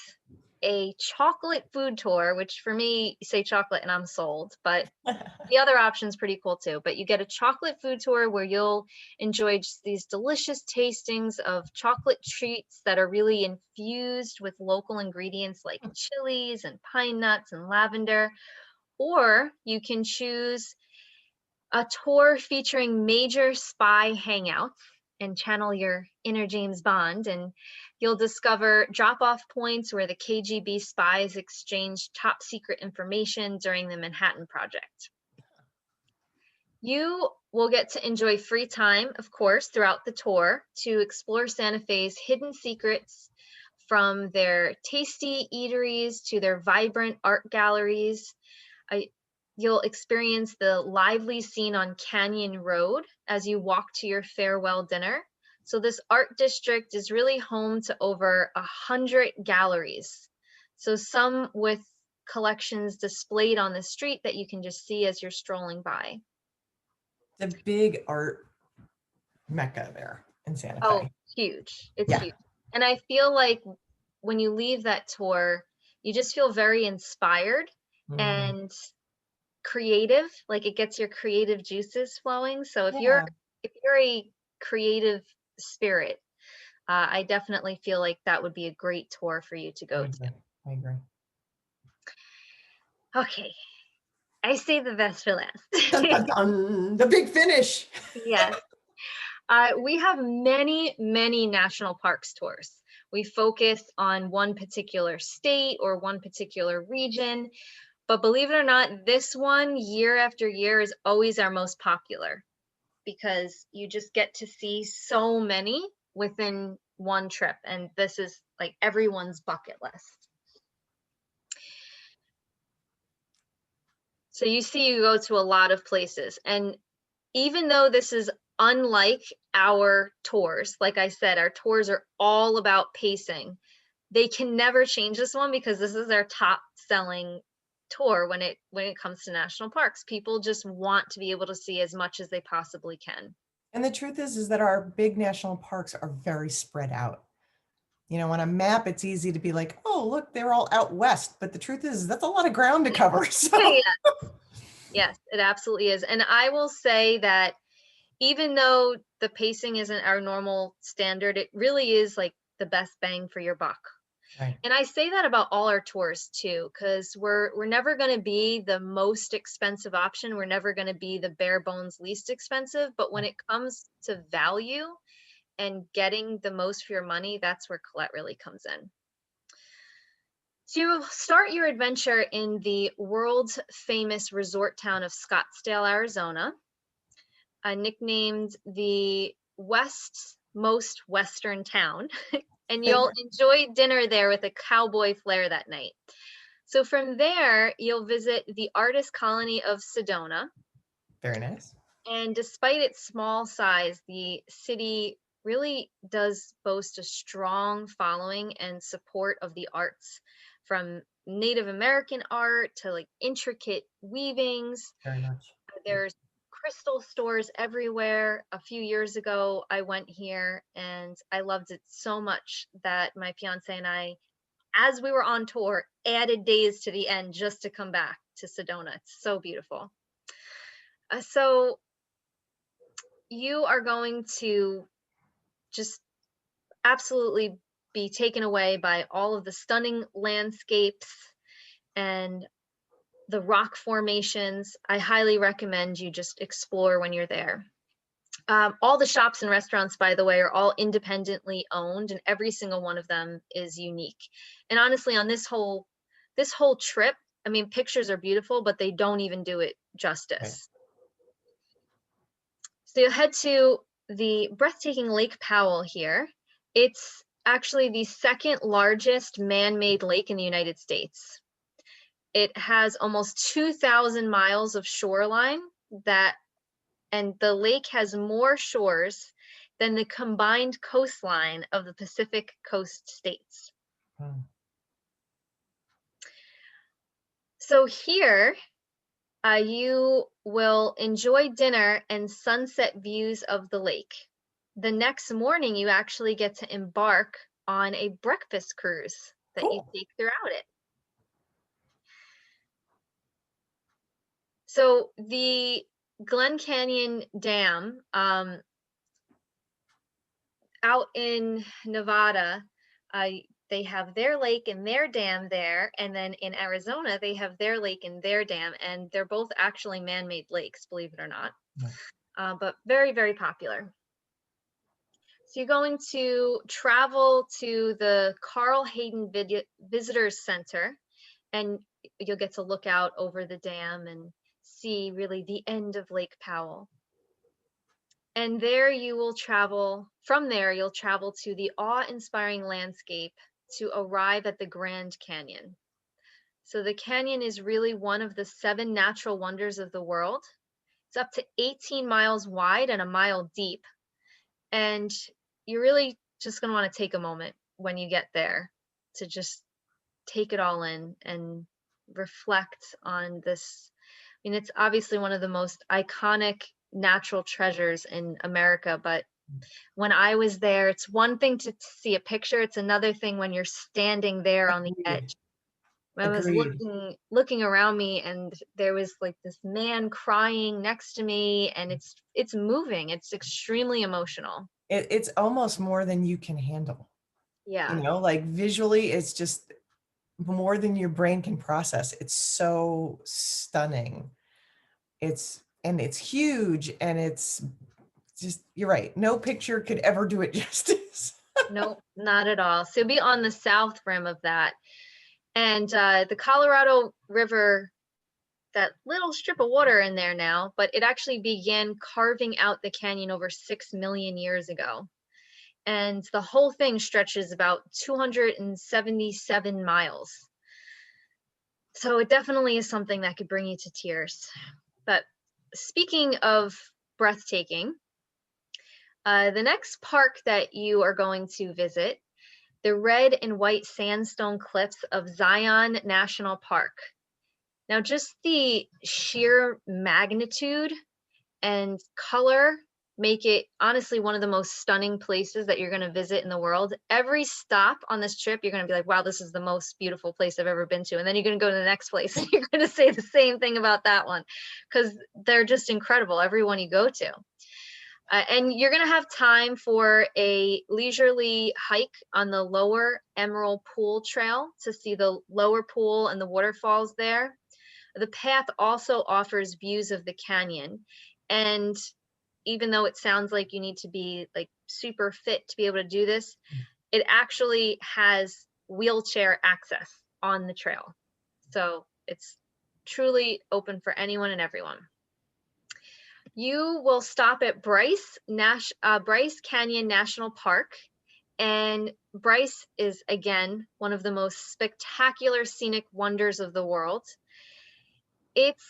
a chocolate food tour, which for me, you say chocolate and I'm sold, but the other option's pretty cool too. But you get a chocolate food tour where you'll enjoy just these delicious tastings of chocolate treats that are really infused with local ingredients like chilies and pine nuts and lavender. Or you can choose a tour featuring major spy hangouts and channel your inner James Bond, and you'll discover drop-off points where the KGB spies exchanged top secret information during the Manhattan Project. You will get to enjoy free time, of course, throughout the tour to explore Santa Fe's hidden secrets, from their tasty eateries to their vibrant art galleries. You'll experience the lively scene on Canyon Road as you walk to your farewell dinner. So this art district is really home to over 100 galleries. So some with collections displayed on the street that you can just see as you're strolling by. The big art mecca there in Santa Fe. Oh, huge. It's huge. And I feel like when you leave that tour, you just feel very inspired and creative, like it gets your creative juices flowing. So if you're a creative spirit, I definitely feel like that would be a great tour for you to go to. I agree. Okay, I say the best for last. Dun, dun, dun, the big finish. Yes. We have many national parks tours. We focus on one particular state or one particular region, but believe it or not, this one year after year is always our most popular because you just get to see so many within one trip, and this is like everyone's bucket list. So you see, you go to a lot of places, and even though this is unlike our tours, like I said, our tours are all about pacing. They can never change this one because this is our top selling tour when it comes to national parks. People just want to be able to see as much as they possibly can. And the truth is that our big national parks are very spread out. You know, on a map, it's easy to be like, oh, look, they're all out west. But the truth is that's a lot of ground to cover. So. Yes, it absolutely is. And I will say that even though the pacing isn't our normal standard, it really is like the best bang for your buck. Right. And I say that about all our tours too, because we're never going to be the most expensive option. We're never going to be the bare bones least expensive. But when it comes to value and getting the most for your money, that's where Collette really comes in. To start your adventure in the world famous resort town of Scottsdale, Arizona, nicknamed the most western town, and you'll enjoy dinner there with a cowboy flair that night. So from there, you'll visit the artist colony of Sedona. Very nice. And despite its small size, the city really does boast a strong following and support of the arts, from Native American art to like intricate weavings. Very much. There's crystal stores everywhere. A few years ago, I went here and I loved it so much that my fiance and I, as we were on tour, added days to the end just to come back to Sedona. It's so beautiful. So you are going to just absolutely be taken away by all of the stunning landscapes and the rock formations. I highly recommend you just explore when you're there. All the shops and restaurants, by the way, are all independently owned, and every single one of them is unique. And honestly, on this whole trip, I mean, pictures are beautiful, but they don't even do it justice. Right. So you'll head to the breathtaking Lake Powell here. It's actually the second largest man-made lake in the United States. It has almost 2,000 miles of shoreline and the lake has more shores than the combined coastline of the Pacific Coast states. Hmm. So here, you will enjoy dinner and sunset views of the lake. The next morning, you actually get to embark on a breakfast cruise that you Cool. take throughout it. So the Glen Canyon Dam out in Nevada, they have their lake and their dam there, and then in Arizona they have their lake and their dam, and they're both actually man-made lakes, believe it or not. Right. But very, very popular. So you're going to travel to the Carl Hayden Visitors Center, and you'll get to look out over the dam and see really the end of Lake Powell. And there you will travel, from there you'll travel to the awe-inspiring landscape to arrive at the Grand Canyon. So the canyon is really one of the 7 natural wonders of the world. It's up to 18 miles wide and a mile deep. And you're really just going to want to take a moment when you get there to just take it all in and reflect on this. I mean, it's obviously one of the most iconic natural treasures in America, but when I was there, it's one thing to see a picture, it's another thing when you're standing there on the edge. I was looking around me, and there was like this man crying next to me, and it's moving. It's extremely emotional. It's almost more than you can handle. Yeah. You know, like visually, it's just more than your brain can process. It's so stunning. It's huge, and it's just, you're right. No picture could ever do it justice. Nope, not at all. So be on the south rim of that. And the Colorado River, that little strip of water in there now, but it actually began carving out the canyon over 6 million years ago. And the whole thing stretches about 277 miles. So it definitely is something that could bring you to tears. But speaking of breathtaking, the next park that you are going to visit, the red and white sandstone cliffs of Zion National Park. Now, just the sheer magnitude and color make it honestly one of the most stunning places that you're going to visit in the world. Every stop on this trip, you're going to be like, wow, this is the most beautiful place I've ever been to. And then you're going to go to the next place and you're going to say the same thing about that one, because they're just incredible, every one you go to. And you're going to have time for a leisurely hike on the lower Emerald Pool Trail to see the lower pool and the waterfalls there. The path also offers views of the canyon. And even though it sounds like you need to be like super fit to be able to do this, it actually has wheelchair access on the trail. So it's truly open for anyone and everyone. You will stop at Bryce Canyon National Park, and Bryce is again one of the most spectacular scenic wonders of the world. It's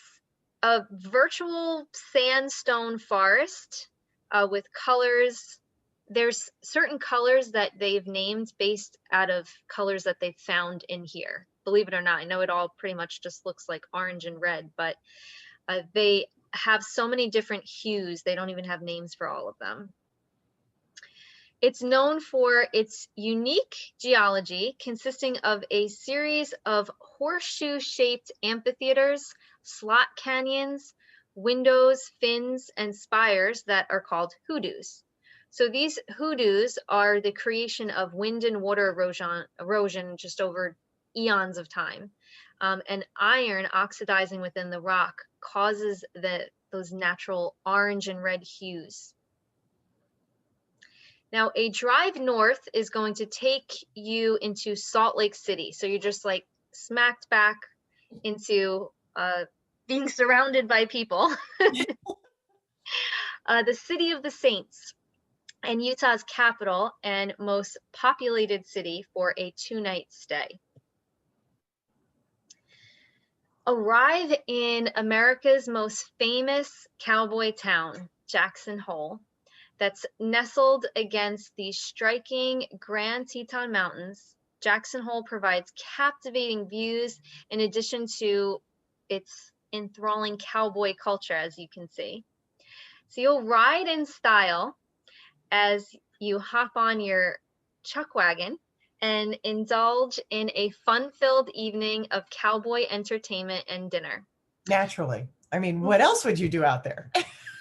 a virtual sandstone forest with colors. There's certain colors that they've named based out of colors that they've found in here. Believe it or not, I know it all pretty much just looks like orange and red, but they have so many different hues, they don't even have names for all of them. It's known for its unique geology, consisting of a series of horseshoe-shaped amphitheaters, slot canyons, windows, fins, and spires that are called hoodoos. So these hoodoos are the creation of wind and water erosion just over eons of time. and iron oxidizing within the rock causes those natural orange and red hues. Now, a drive north is going to take you into Salt Lake City. So you're just like smacked back into being surrounded by people. The City of the Saints, and Utah's capital and most populated city for a 2-night stay. Arrive in America's most famous cowboy town, Jackson Hole, that's nestled against the striking Grand Teton Mountains. Jackson Hole provides captivating views in addition to its enthralling cowboy culture, as you can see. So you'll ride in style as you hop on your chuck wagon and indulge in a fun-filled evening of cowboy entertainment and dinner. Naturally. I mean, what else would you do out there?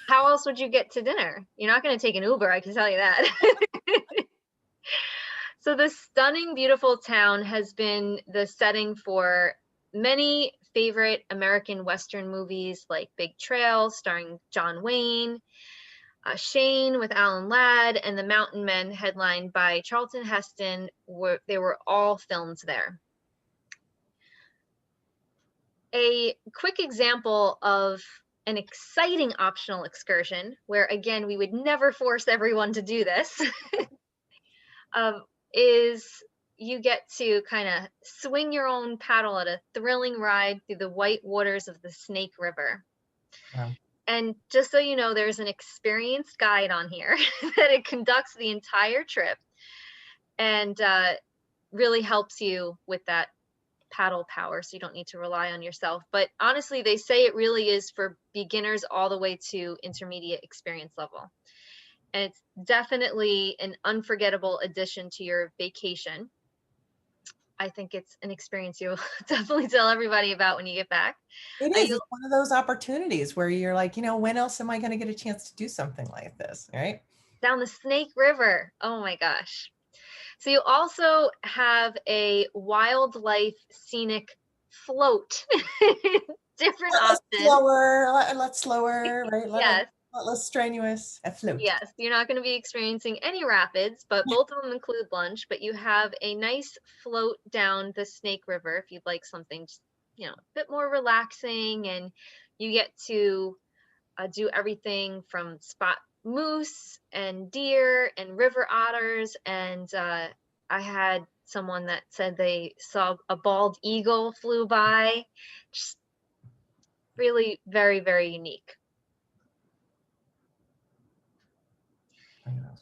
How else would you get to dinner? You're not going to take an Uber, I can tell you that. So the stunning, beautiful town has been the setting for many favorite American Western movies like Big Trail, starring John Wayne, Shane with Alan Ladd, and The Mountain Men, headlined by Charlton Heston. They were all filmed there. A quick example of an exciting optional excursion, where again, we would never force everyone to do this, is you get to kind of swing your own paddle at a thrilling ride through the white waters of the Snake River. Wow. And just so you know, there's an experienced guide on here that it conducts the entire trip and really helps you with that paddle power, so you don't need to rely on yourself. But honestly, they say it really is for beginners all the way to intermediate experience level. And it's definitely an unforgettable addition to your vacation. I think it's an experience you'll definitely tell everybody about when you get back. It is. It's one of those opportunities where you're like, you know, when else am I going to get a chance to do something like this, right? Down the Snake River. Oh my gosh. So you also have a wildlife scenic float. Different options. A lot slower, right? Yes. A lot less strenuous. A float. Yes, you're not going to be experiencing any rapids, but both of them include lunch. But you have a nice float down the Snake River if you'd like something, you know, a bit more relaxing, and you get to do everything from spot moose and deer and river otters. And I had someone that said they saw a bald eagle flew by. Just really very, very unique.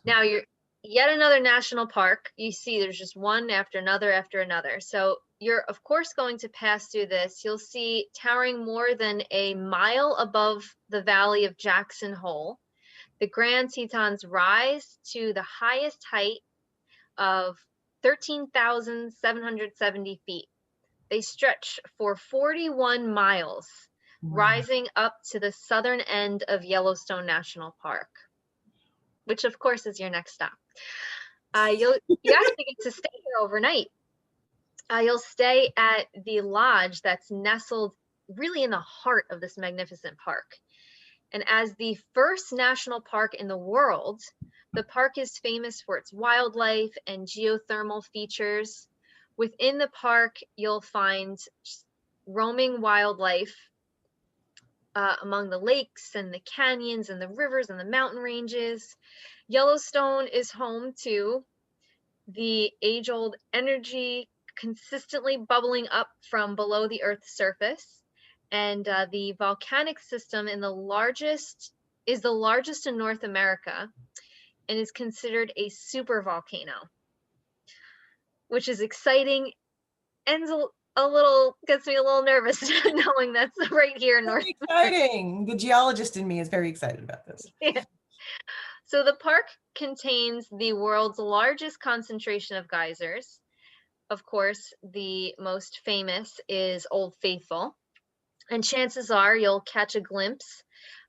Now you're yet another national park. You see there's just one after another after another. So you're of course going to pass through this. You'll see towering more than a mile above the valley of Jackson Hole, the Grand Tetons rise to the highest height of 13,770 feet. They stretch for 41 miles, rising up to the southern end of Yellowstone National Park, which of course is your next stop. You actually get to stay here overnight. You'll stay at the lodge that's nestled really in the heart of this magnificent park. And as the first national park in the world, the park is famous for its wildlife and geothermal features. Within the park, you'll find roaming wildlife among the lakes and the canyons and the rivers and the mountain ranges. Yellowstone is home to the age-old energy consistently bubbling up from below the Earth's surface. And the volcanic system is the largest in North America and is considered a super volcano, which is exciting and gets me a little nervous knowing that's right here in North America. Exciting. The geologist in me is very excited about this. Yeah. So the park contains the world's largest concentration of geysers. Of course, the most famous is Old Faithful. And chances are you'll catch a glimpse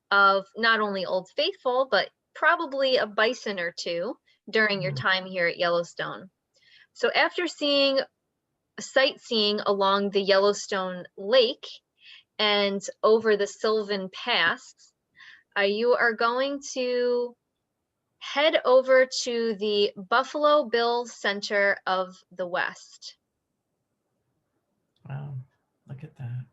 of not only Old Faithful, but probably a bison or two during your time here at Yellowstone. So after seeing sightseeing along the Yellowstone Lake and over the Sylvan Pass, you are going to head over to the Buffalo Bill Center of the West. Wow, look at that.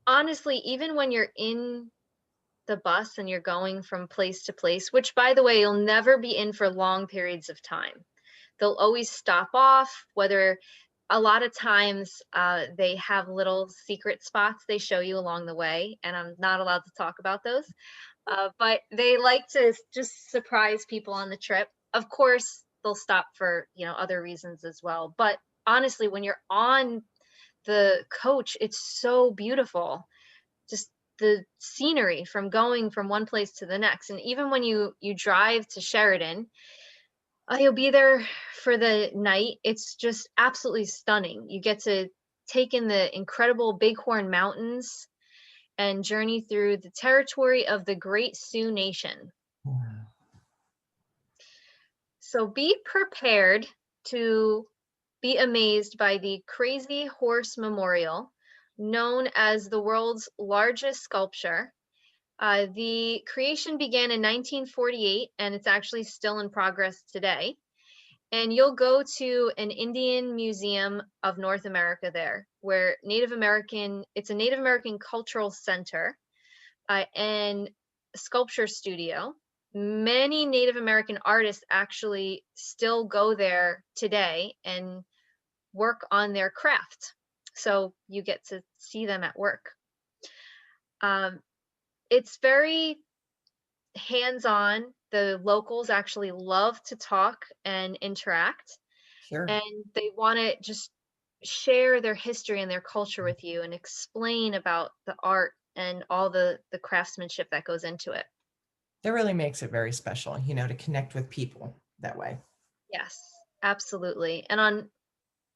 Honestly, even when you're in the bus and you're going from place to place, which by the way, you'll never be in for long periods of time. They'll always stop off, whether a lot of times they have little secret spots they show you along the way, and I'm not allowed to talk about those. But they like to just surprise people on the trip. Of course, they'll stop for, you know, other reasons as well. But honestly, when you're on the coach, it's so beautiful. Just the scenery from going from one place to the next. And even when you drive to Sheridan, you'll be there for the night. It's just absolutely stunning. You get to take in the incredible Bighorn Mountains and journey through the territory of the Great Sioux Nation. Wow. So be prepared to be amazed by the Crazy Horse Memorial, known as the world's largest sculpture. The creation began in 1948, and it's actually still in progress today. And you'll go to an Indian Museum of North America there, where it's a Native American cultural center and sculpture studio. Many Native American artists actually still go there today and work on their craft. So you get to see them at work. It's very hands-on. The locals actually love to talk and interact. Sure. And they want to just share their history and their culture with you and explain about the art and all the craftsmanship that goes into it. That really makes it very special, you know, to connect with people that way. Yes, absolutely. And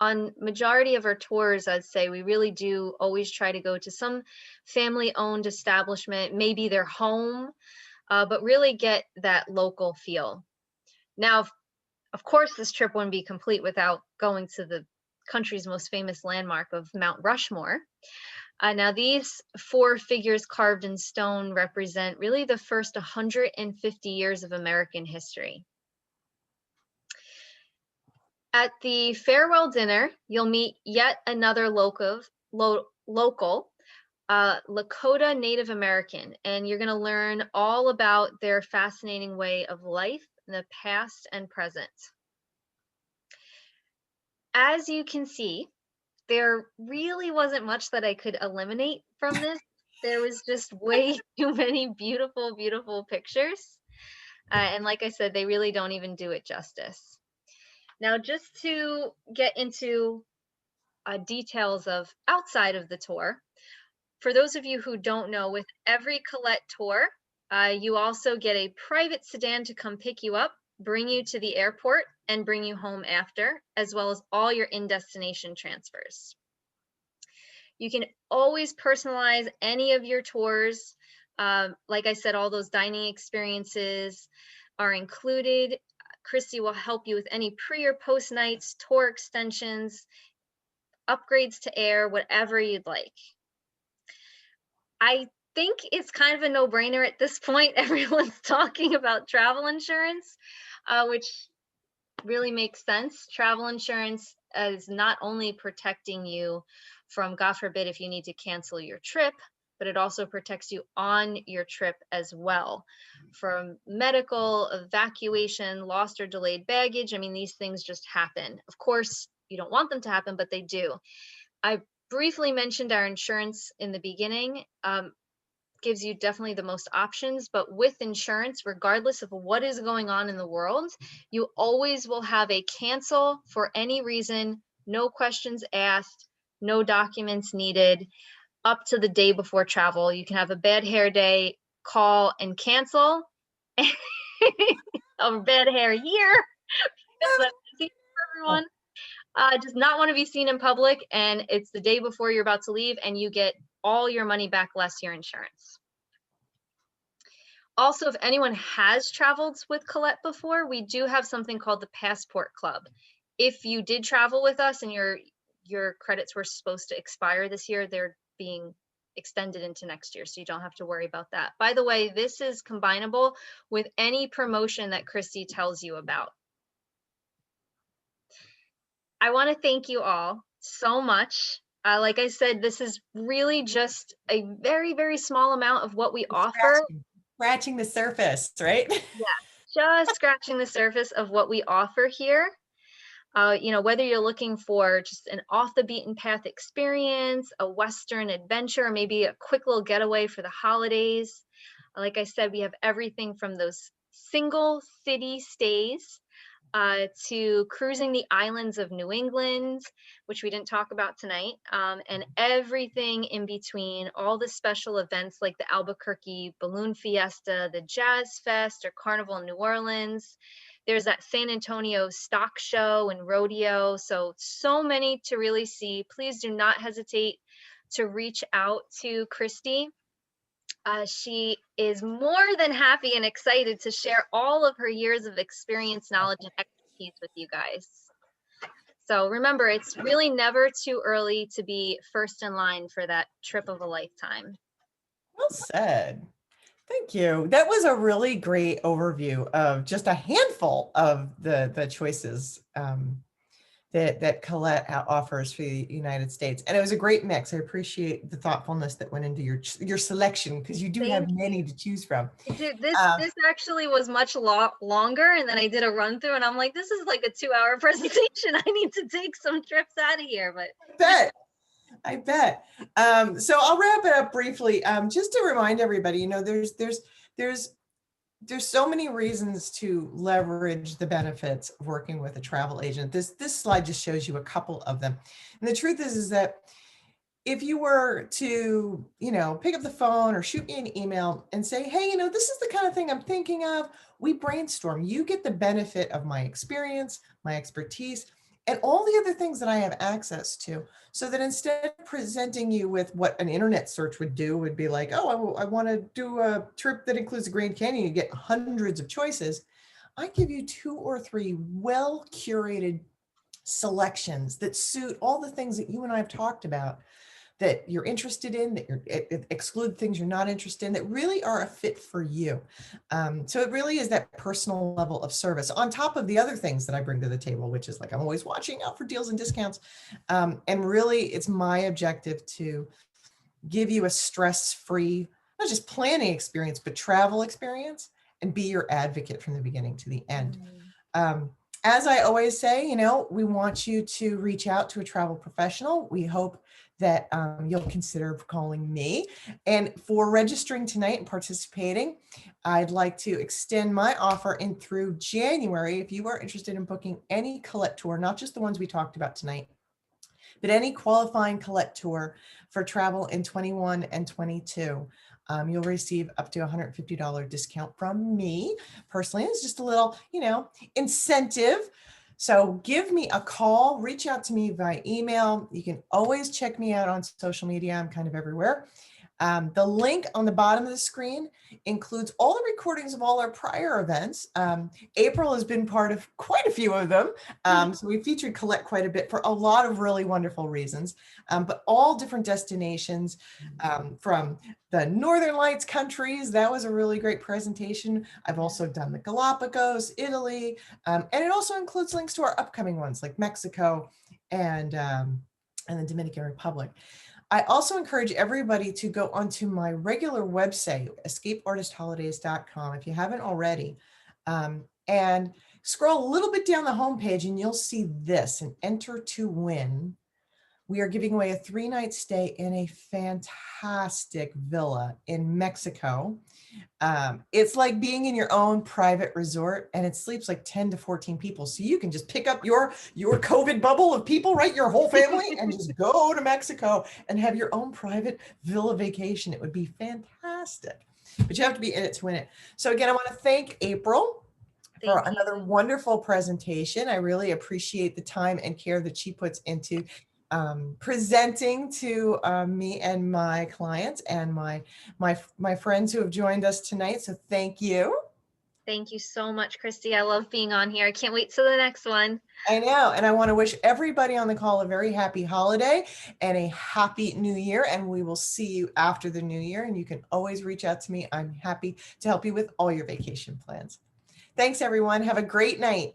on majority of our tours, I'd say we really do always try to go to some family-owned establishment, maybe their home, but really get that local feel. Now, of course, this trip wouldn't be complete without going to the country's most famous landmark of Mount Rushmore. Now, these 4 figures carved in stone represent really the first 150 years of American history. At the farewell dinner, you'll meet yet another local Lakota Native American, and you're going to learn all about their fascinating way of life in the past and present. As you can see, there really wasn't much that I could eliminate from this. There was just way too many beautiful, beautiful pictures. And like I said, they really don't even do it justice. Now, just to get into details of outside of the tour, for those of you who don't know, with every Collette tour, you also get a private sedan to come pick you up, bring you to the airport, and bring you home after, as well as all your in-destination transfers. You can always personalize any of your tours. Like I said, all those dining experiences are included. Christy will help you with any pre or post nights, tour extensions, upgrades to air, whatever you'd like. I think it's kind of a no-brainer at this point. Everyone's talking about travel insurance, which really makes sense. Travel insurance is not only protecting you from, God forbid, if you need to cancel your trip, but it also protects you on your trip as well from medical, evacuation, lost or delayed baggage. I mean, these things just happen. Of course, you don't want them to happen, but they do. I briefly mentioned our insurance in the beginning. Gives you definitely the most options, but with insurance, regardless of what is going on in the world, you always will have a cancel for any reason, no questions asked, no documents needed, up to the day before travel. You can have a bad hair day, call and cancel, a bad hair year, because that's easy for everyone. Does not want to be seen in public, and it's the day before you're about to leave, and you get all your money back less your insurance. Also, if anyone has traveled with Collette before, we do have something called the Passport Club. if you did travel with us and your credits were supposed to expire this year, they're being extended into next year, so you don't have to worry about that. By the way, this is combinable with any promotion that Christy tells you about. I want to thank you all so much. Like I said, this is really just a very, very small amount of what we offer. Scratching the surface, right? Yeah, just scratching the surface of what we offer here. You know, whether you're looking for just an off the beaten path experience, a Western adventure, or maybe a quick little getaway for the holidays. Like I said, we have everything from those single city stays to cruising the islands of New England, which we didn't talk about tonight, and everything in between, all the special events like the Albuquerque Balloon Fiesta, the Jazz Fest or Carnival in New Orleans. There's that San Antonio stock show and rodeo. So many to really see. Please do not hesitate to reach out to Christy. She is more than happy and excited to share all of her years of experience, knowledge, and expertise with you guys. So remember, it's really never too early to be first in line for that trip of a lifetime. Well said. Thank you. That was a really great overview of just a handful of the choices that Collette offers for the United States. And it was a great mix. I appreciate the thoughtfulness that went into your selection, because you do have many to choose from. This actually was much longer, and then I did a run through and I'm like, this is like a 2-hour presentation. I need to take some trips out of here, but I bet. So I'll wrap it up briefly. Just to remind everybody, you know, there's so many reasons to leverage the benefits of working with a travel agent. This slide just shows you a couple of them. And the truth is that if you were to, you know, pick up the phone or shoot me an email and say, hey, you know, this is the kind of thing I'm thinking of, we brainstorm. You get the benefit of my experience, my expertise, and all the other things that I have access to, so that instead of presenting you with what an internet search would do, would be like, oh, I want to do a trip that includes the Grand Canyon, you get hundreds of choices. I give you 2 or 3 well-curated selections that suit all the things that you and I have talked about, that you're interested in, that exclude things you're not interested in, that really are a fit for you. So it really is that personal level of service on top of the other things that I bring to the table, which is like, I'm always watching out for deals and discounts. And really it's my objective to give you a stress-free, not just planning experience, but travel experience, and be your advocate from the beginning to the end. As I always say, you know, we want you to reach out to a travel professional. We hope that you'll consider calling me. And for registering tonight and participating, I'd like to extend my offer in through January. If you are interested in booking any Collette tour, not just the ones we talked about tonight, but any qualifying Collette tour for travel in 21 and 22, you'll receive up to $150 discount from me personally. It's just a little, you know, incentive. So give me a call, reach out to me via email. You can always check me out on social media. I'm kind of everywhere. The link on the bottom of the screen includes all the recordings of all our prior events. April has been part of quite a few of them. So we featured Collette quite a bit for a lot of really wonderful reasons, but all different destinations from the Northern Lights countries. That was a really great presentation. I've also done the Galapagos, Italy, and it also includes links to our upcoming ones like Mexico and the Dominican Republic. I also encourage everybody to go onto my regular website, escapeartistholidays.com, if you haven't already, and scroll a little bit down the homepage and you'll see this, and enter to win. We are giving away a 3-night stay in a fantastic villa in Mexico. It's like being in your own private resort, and it sleeps like 10 to 14 people. So you can just pick up your COVID bubble of people, right? Your whole family, and just go to Mexico and have your own private villa vacation. It would be fantastic, but you have to be in it to win it. So again, I want to thank April for another wonderful presentation. I really appreciate the time and care that she puts into presenting to me and my clients and my friends who have joined us tonight. So thank you. Thank you so much, Christy. I love being on here. I can't wait till the next one. I know. And I want to wish everybody on the call a very happy holiday and a happy new year. And we will see you after the new year. And you can always reach out to me. I'm happy to help you with all your vacation plans. Thanks, everyone. Have a great night.